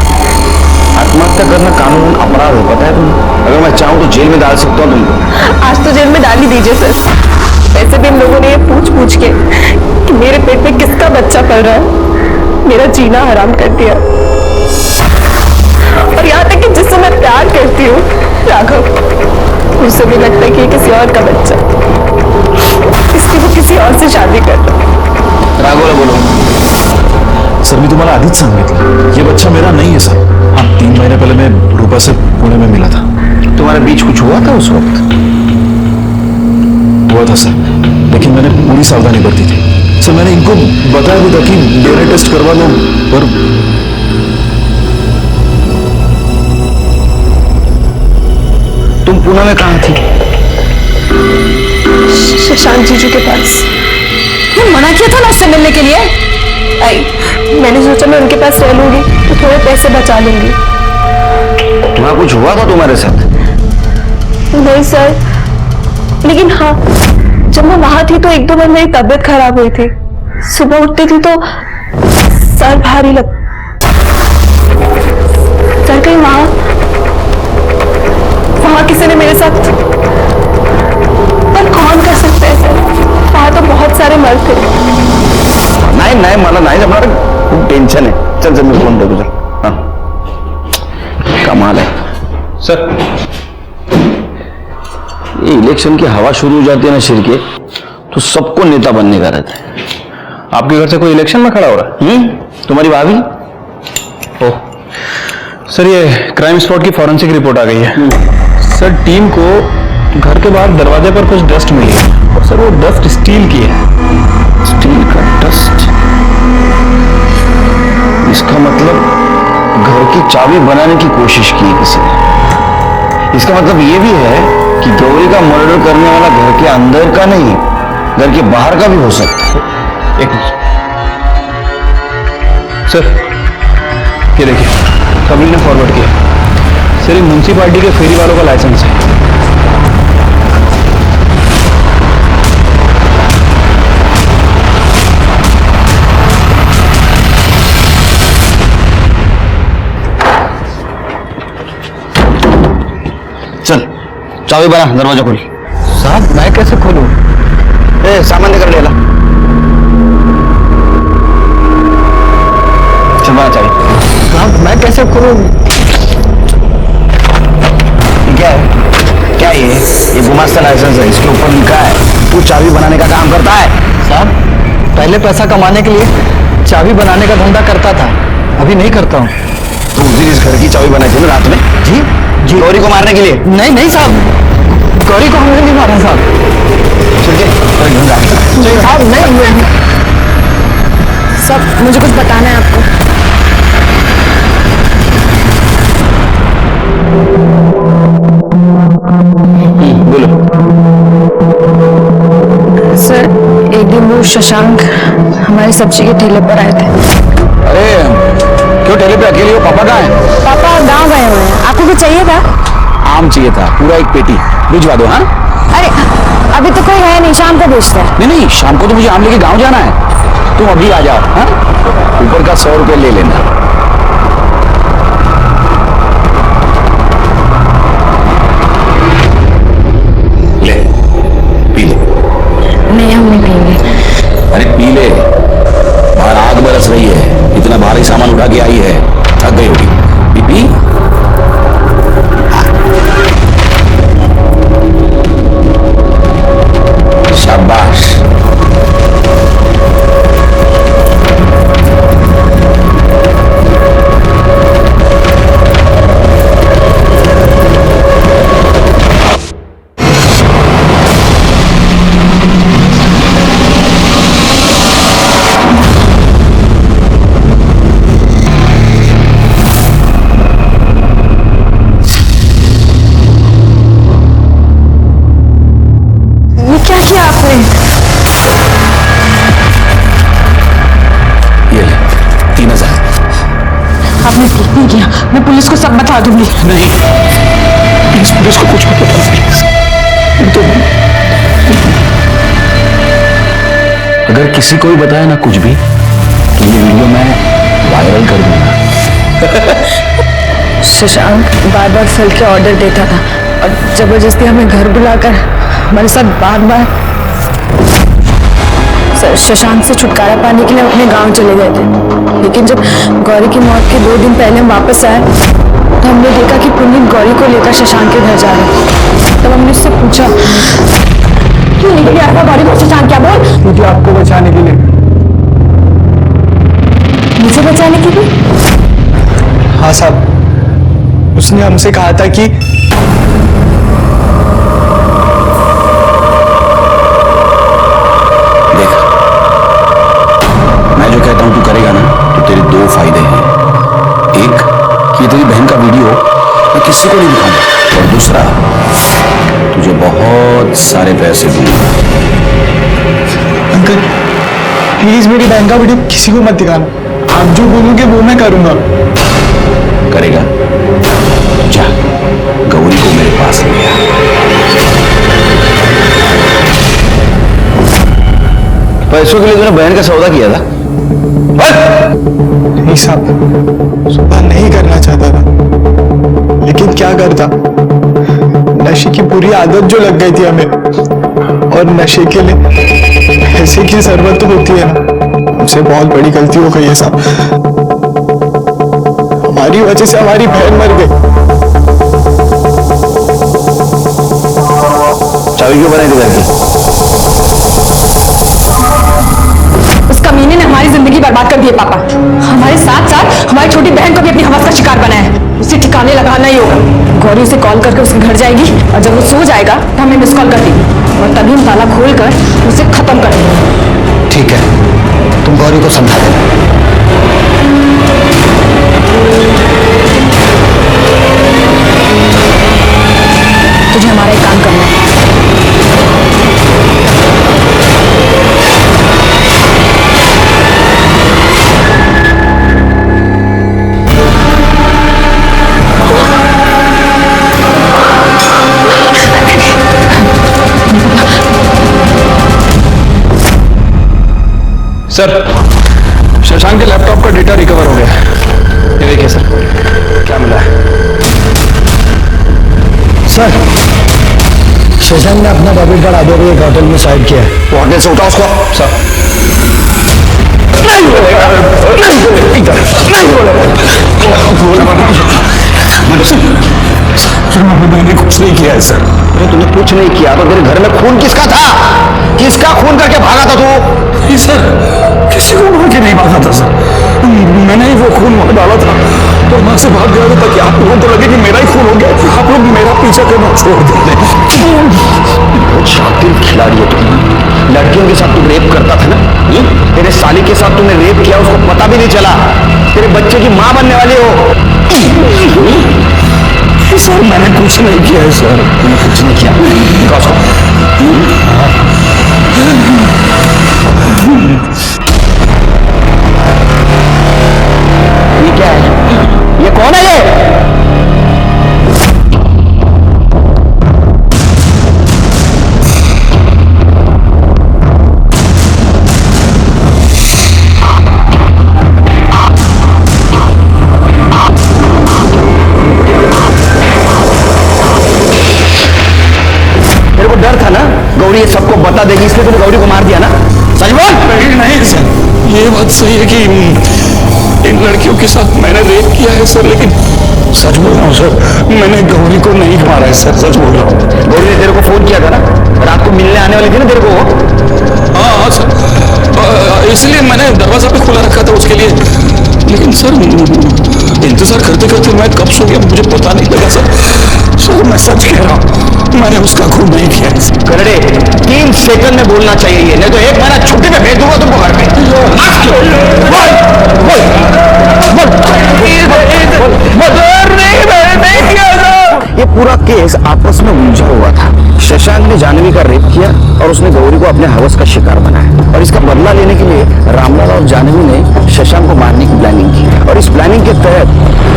आत्महत्या करना कानून अपराध है, पता है तुम्हें? अगर मैं चाहूँ तो जेल में डाल सकता हूँ तुमको। आज तो जेल में डाल ही दीजिए सर। वैसे भी इन लोगों ने ये पूछ के कि मेरे पेट में किसका बच्चा पल रहा है, मेरा जीना हराम कर दिया। और यहाँ तक कि जिससे मैं प्यार करती हूँ, राघव, उसे भी लगता है कि ये किसी और का बच्चा, इसकी वो किसी और से शादी कर रहा है। राघवला बोलो। सर मी तुम्हाला आधीच सांगितलं, ये बच्चा मेरा नहीं है सर। हाँ, 3 महीने पहले मैं रूपा से पुणे में मिला था। तुम्हारे बीच कुछ हुआ था उस वक्त? हुआ था सर, लेकिन मैंने पूरी सावधानी बरती थी। सर मैंने इनको बताया भी था कि डीएनए टेस्ट करवा लो, पर तुम पुणे में कहाँ थी? शशांक जीजू के पास। मना किया था ना उससे मिलने के लिए। मैंने सोचा मैं उनके पास रह लूंगी तो थोड़े पैसे बचा लूंगी। वहां कुछ हुआ था तुम्हारे साथ? नहीं सर, लेकिन हाँ, जब मैं वहां थी तो 1-2 बार मेरी तबीयत खराब हुई थी। सुबह उठती थी तो सर भारी लग। सर कहीं वहां किसी ने मेरे साथ, पर कौन कर सकता है सर? वहां तो बहुत सारे मर्द थे। नहीं मला नहीं जमणार, खूप टेंशन है। चल मैं फोन दे तुझे। हाँ, कमाल है सर। ये इलेक्शन की हवा शुरू हो जाती है ना सिर के, तो सबको नेता बनने का रहता है। आपके घर से कोई इलेक्शन में खड़ा हो रहा है? तुम्हारी भाभी? ओह सर, ये क्राइम स्पॉट की फॉरेंसिक रिपोर्ट आ गई है। सर टीम को घर के बाहर दरवाजे पर कुछ डस्ट मिली है, और सर वो डस्ट स्टील की है। स्टील का डस्ट? इसका मतलब घर की चाबी बनाने की कोशिश की है किसी ने। इसका मतलब ये भी है कि गौरी का मर्डर करने वाला घर के अंदर का नहीं, घर के बाहर का भी हो सकता है। एक मिनट सर, ये देखिए पब्लिक ने फॉरवर्ड किया। सर ये म्युनिसिपालिटी के फेरी वालों का लाइसेंस है। चल चाबी बना, दरवाजा खोल। साहब मैं कैसे खोलूं? सामान लेकर ले ला। चल बना चाबी। साहब मैं कैसे खोलूं? क्या है? क्या ये गुमास्ता लाइसेंस है, इसके ऊपर लिखा है तू चाबी बनाने का काम करता है। साहब पहले पैसा कमाने के लिए चाबी बनाने का धंधा करता था, अभी नहीं करता हूँ। तो उस दिन इस घर की चाबी बनाई थी ना रात में? जी जी। गौरी को मारने के लिए? नहीं साहब, गौरी को हमने नहीं मारा साहब। साहब नहीं सब मुझे कुछ बताना है आपको। बोलो। सर एक दिन वो शशांक हमारे सब्जी के ठेले पर आए थे। अरे क्यों ठेले पे अकेले हो? पापा कहाँ है? पापा गांव गए हुए हैं। आपको कुछ चाहिए था? आम चाहिए था, पूरा एक पेटी भिजवा दो। हाँ अरे अभी तो कोई है नहीं, शाम को भेजते हैं। नहीं, शाम को तो मुझे आम लेके गांव जाना है, तुम अभी आ जाओ। हाँ ऊपर का 100 रुपये ले लेना। भागी आई है, थक गई होगी। बीबी शाबाश। ये क्या किया आपने? ये ले 3000। आपने ठीक नहीं किया, मैं पुलिस को सब बता दूंगी। नहीं प्लीज, पुलिस को कुछ मत बताओ प्लीज। तो अगर किसी को भी बताया ना कुछ भी, तो ये वीडियो मैं वायरल कर दूंगा। शशांक बार बार फल के ऑर्डर देता था और जबरदस्ती हमें घर बुलाकर हमारे साथ बार बार शशांक से छुटकारा पाने के लिए अपने गांव चले गए थे। लेकिन जब गौरी की मौत के 2 दिन पहले हम वापस आए तो हमने देखा कि पुनीत गौरी को लेकर शशांक के घर जा रहे हैं। तब हमने उससे पूछा, क्यों लेके गया था गौरी को शशांक? क्या बोल? मुझे आपको बचाने के लिए। मुझे बचाने के लिए? हाँ साहब, उसने हमसे कहा था कि मैं जो कहता हूं तू करेगा ना, तो तेरे 2 फायदे हैं। एक कि ये तेरी बहन का वीडियो मैं किसी को नहीं दिखाऊंगा, और दूसरा तुझे बहुत सारे पैसे दूंगा। अंकल प्लीज मेरी बहन का वीडियो किसी को मत दिखाना। आप जो बोलोगे वो मैं करूंगा। करेगा? जा गौरी को मेरे पास ले आ। पैसों के लिए तूने बहन का सौदा किया था? नहीं साहब, सौदा नहीं करना चाहता था, लेकिन क्या करता, नशे की बुरी आदत जो लग गई थी हमें, और नशे के लिए पैसे की जरूरत तो होती है ना। हमसे बहुत बड़ी गलती हो गई है साहब, हमारी वजह से हमारी बहन मर गई। चाबी क्यों बनाई थी घर की? उस कमीने ने हमारी जिंदगी बर्बाद कर दी है पापा। हमारे साथ साथ हमारी छोटी बहन को भी अपनी हवस का शिकार बनाया है। उसे ठिकाने लगाना ही होगा। गौरी उसे कॉल करके उसके घर जाएगी और जब वो सो जाएगा तो हमें मिस कॉल कर देगी और तभी हम ताला खोलकर उसे खत्म कर देंगे। ठीक है, तुम गौरी को समझा देना। तुझे हमारा एक काम करना है। सर, शशांक के लैपटॉप का डेटा रिकवर हो गया। ये देखिए सर, क्या मिला है। सर, शशांक ने अपना बॉडीगार्ड आधे को एक होटल में साइड किया है। वो होटल से उठाओ उसको। सर मैंने कुछ नहीं किया है सर। अरे तूने कुछ नहीं किया तो तेरे घर में खून किसका था? किसका खून करके भागा था तू? सर किसी को मार के नहीं भागा था सर, मैंने ही वो खून वहां डाला था तो वहां से भाग गया था ताकि आप लोगों को लगे कि मेरा ही खून हो गया। आप लोग मेरा पीछा करना छोड़ देते। बहुत शातिर खिलाड़ी है तुम। लड़कियों के साथ तुम रेप करता था ना? तेरे साली के साथ तुमने रेप किया, उसको पता भी नहीं चला। तेरे बच्चे की मां बनने वाली हो। सर मैंने कुछ नहीं किया है सर। तूने कुछ नहीं किया? दिखाओ उसको। ये क्या है? ये कौन है ये? तेरे को डर था ना गौरी ये सबको बता देगी, इसलिए तूने गौरी को मार दिया ना? सच बोल। नहीं सर, ये बात सही है कि इन लड़कियों के साथ मैंने रेप किया है सर, लेकिन सच बोल रहा हूँ सर, मैंने गौरी को नहीं मारा है सर, सच बोल रहा हूँ। गौरी ने तेरे को फोन किया था ना, रात को मिलने आने वाली थी ना तेरे को वो? हाँ सर, इसलिए मैंने दरवाजा पे खुला रखा था उसके लिए, लेकिन सर इंतजार करते करते मैं कब सो गया मुझे पता नहीं लगा सर। सर मैं सच कह रहा हूँ, मैंने उसका खून नहीं किया। करड़े 3 सेकंड में बोलना चाहिए, नहीं तो 1 महीना छुट्टी पे भेज दूंगा तुमको घर पे। ये पूरा केस आपस में उलझा हुआ था। शशांक ने जानवी का रेप किया और उसने गौरी को अपने हवस का शिकार बनाया, और इसका बदला लेने के लिए रामलाल और जानवी ने शशांक को मारने की प्लानिंग की। और इस प्लानिंग के तहत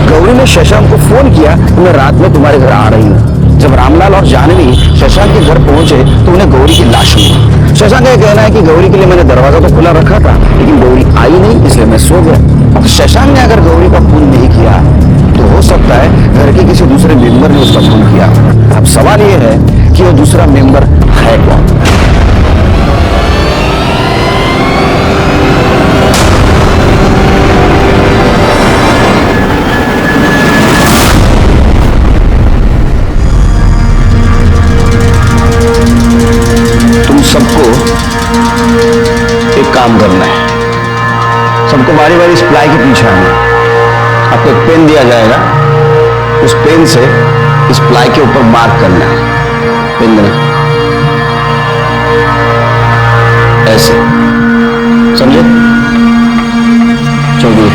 गौरी ने शशांक को फोन किया कि मैं रात में तुम्हारे घर आ रही हूँ। जब रामलाल और जानवी शशांक के घर पहुंचे तो उन्हें गौरी की लाश मिली। शशांक का कहना है कि गौरी के लिए मैंने दरवाजा तो खुला रखा था, लेकिन गौरी आई नहीं, इसलिए मैं सो गया। शशांक ने अगर गौरी का खून नहीं किया तो हो सकता है घर के किसी दूसरे मेंबर ने उसका खून किया। अब सवाल यह है कि वो दूसरा मेंबर है कौन? तुम सबको एक काम करना है, सबको बारी बारी इस प्लाई के पीछे आना है। आपको एक पेन दिया जाएगा, उस पेन से इस प्लाई के ऊपर मार्क करना है। पेन देना, ऐसे, समझे? चलिए।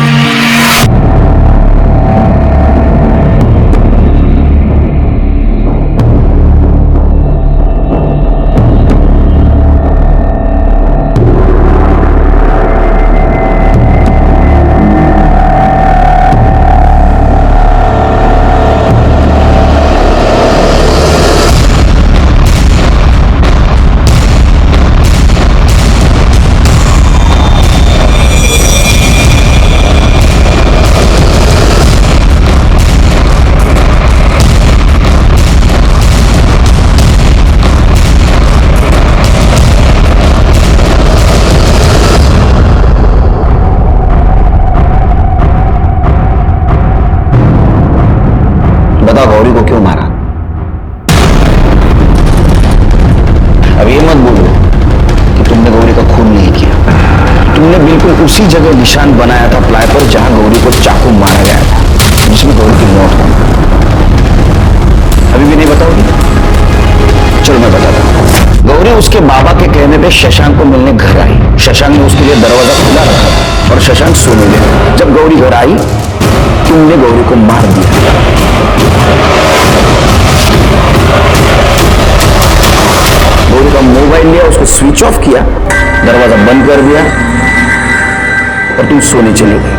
बताओ गौरी को क्यों मारा? अब ये मत बोलो कि तुमने गौरी का खून नहीं किया। तुमने बिल्कुल उसी जगह निशान बनाया था प्लाई पर जहां गौरी को चाकू मारा गया था, जिसमें गौरी की मौत हुई। अभी भी नहीं बताओगी? चलो मैं बताता हूं। गौरी उसके बाबा के कहने पे शशांक को मिलने घर आई। शशांक ने उसके लिए दरवाजा खुला रखा था और शशांक सोने गया। जब गौरी घर आई, तुमने गौरी को मार दिया। गौरी का मोबाइल लिया, उसको स्विच ऑफ किया, दरवाजा बंद कर दिया और तुम सोने चले गए।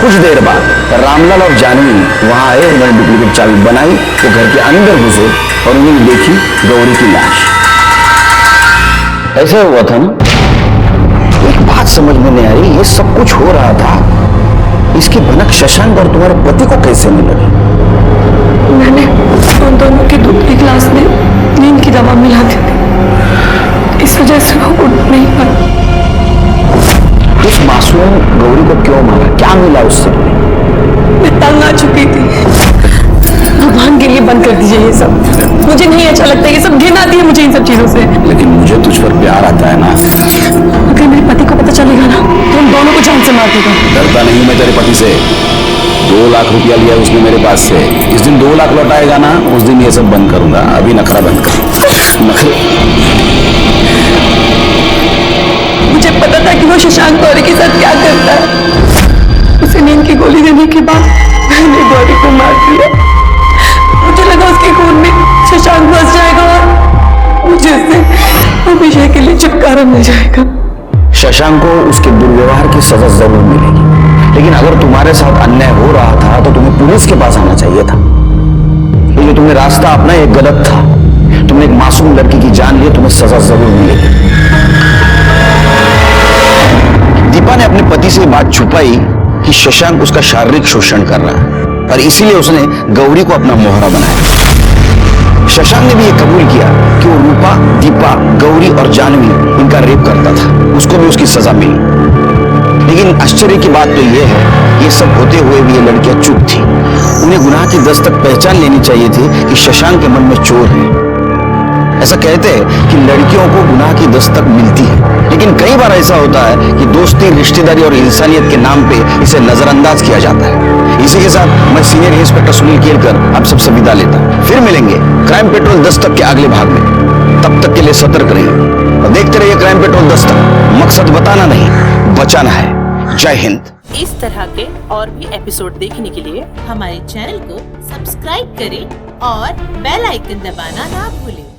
कुछ देर बाद रामलाल और जानवी वहां आए, उन्होंने डुप्लीकेट चाबी बनाई, वो घर के अंदर घुसे और उन्होंने देखी गौरी की लाश। ऐसा हुआ था ना? एक बात समझ में नहीं आ रही, ये सब कुछ हो रहा था, इसकी भनक शशांक और तुम्हारे पति को कैसे मिल रही? मैंने उन दोनों के दूध के गिलास में नींद की दवा मिला दी थी, इस वजह से वो उठ नहीं पाई। उस मासूम गौरी को क्यों मारा? क्या मिला उससे? मैं तंग आ चुकी थी। भगवान के लिए बंद कर दीजिए ये सब, मुझे नहीं अच्छा लगता, ये सब घिन आती है मुझे इन सब चीजों से। लेकिन मुझे तुझ पर प्यार आता है ना। अगर मेरे पति को पता चलेगा ना तो हम दोनों को जान से मार देगा। डरता नहीं मैं तेरे पति से। 2 लाख रुपया लिया उसने मेरे पास से। जिस दिन 2 लाख लौटाएगा ना, उस दिन ये सब बंद करूंगा। अभी नखरा बंद कर। नखरे मुझे पता था कि वो शशांक गौरी के साथ क्या करता है। उसे नींद की गोली देने के बाद मैंने गौरी को मार दिया। मुझे लगा उसके खून में शशांक बस जाएगा और मुझे उससे हमेशा के लिए छुटकारा मिल जाएगा। शशांक को उसके दुर्व्यवहार की सजा जरूर मिलेगी, लेकिन अगर तुम्हारे साथ अन्याय हो रहा था तो तुम्हें पुलिस के पास आना चाहिए था। ये जो तुमने रास्ता अपना ये गलत था। तुमने एक मासूम लड़की की जान ली, तुम्हें सजा जरूर मिलेगी। दीपा ने अपने पति से बात छुपाई कि शशांक उसका शारीरिक शोषण कर रहा है, और इसीलिए उसने गौरी को अपना मोहरा बनाया। शशांक ने भी ये कबूल किया कि वो रूपा, दीपा, गौरी और जानवी इनका रेप करता था। उसको भी उसकी सजा मिली। लेकिन आश्चर्य की बात तो यह है ये सब होते हुए भी ये लड़कियां चुप थी। उन्हें गुनाह की दस्तक पहचान लेनी चाहिए थी कि शशांक के मन में चोर है। ऐसा कहते हैं कि लड़कियों को गुनाह की दस्तक मिलती है, लेकिन कई बार ऐसा होता है कि दोस्ती, रिश्तेदारी और इंसानियत के नाम पे इसे नजरअंदाज किया जाता है। इसी के साथ मैं सीनियर इंस्पेक्टर सुनील केलकर आप सबसे विदा लेता हूं। फिर मिलेंगे क्राइम पेट्रोल दस्तक के अगले भाग में। तब तक के लिए सतर्क रहिए और देखते रहिए क्राइम पेट्रोल दस्तक। मकसद बताना नहीं, बचाना है। जय हिंद। इस तरह के और भी एपिसोड देखने के लिए हमारे चैनल को सब्सक्राइब करें और बेल आइकन दबाना ना भूलें।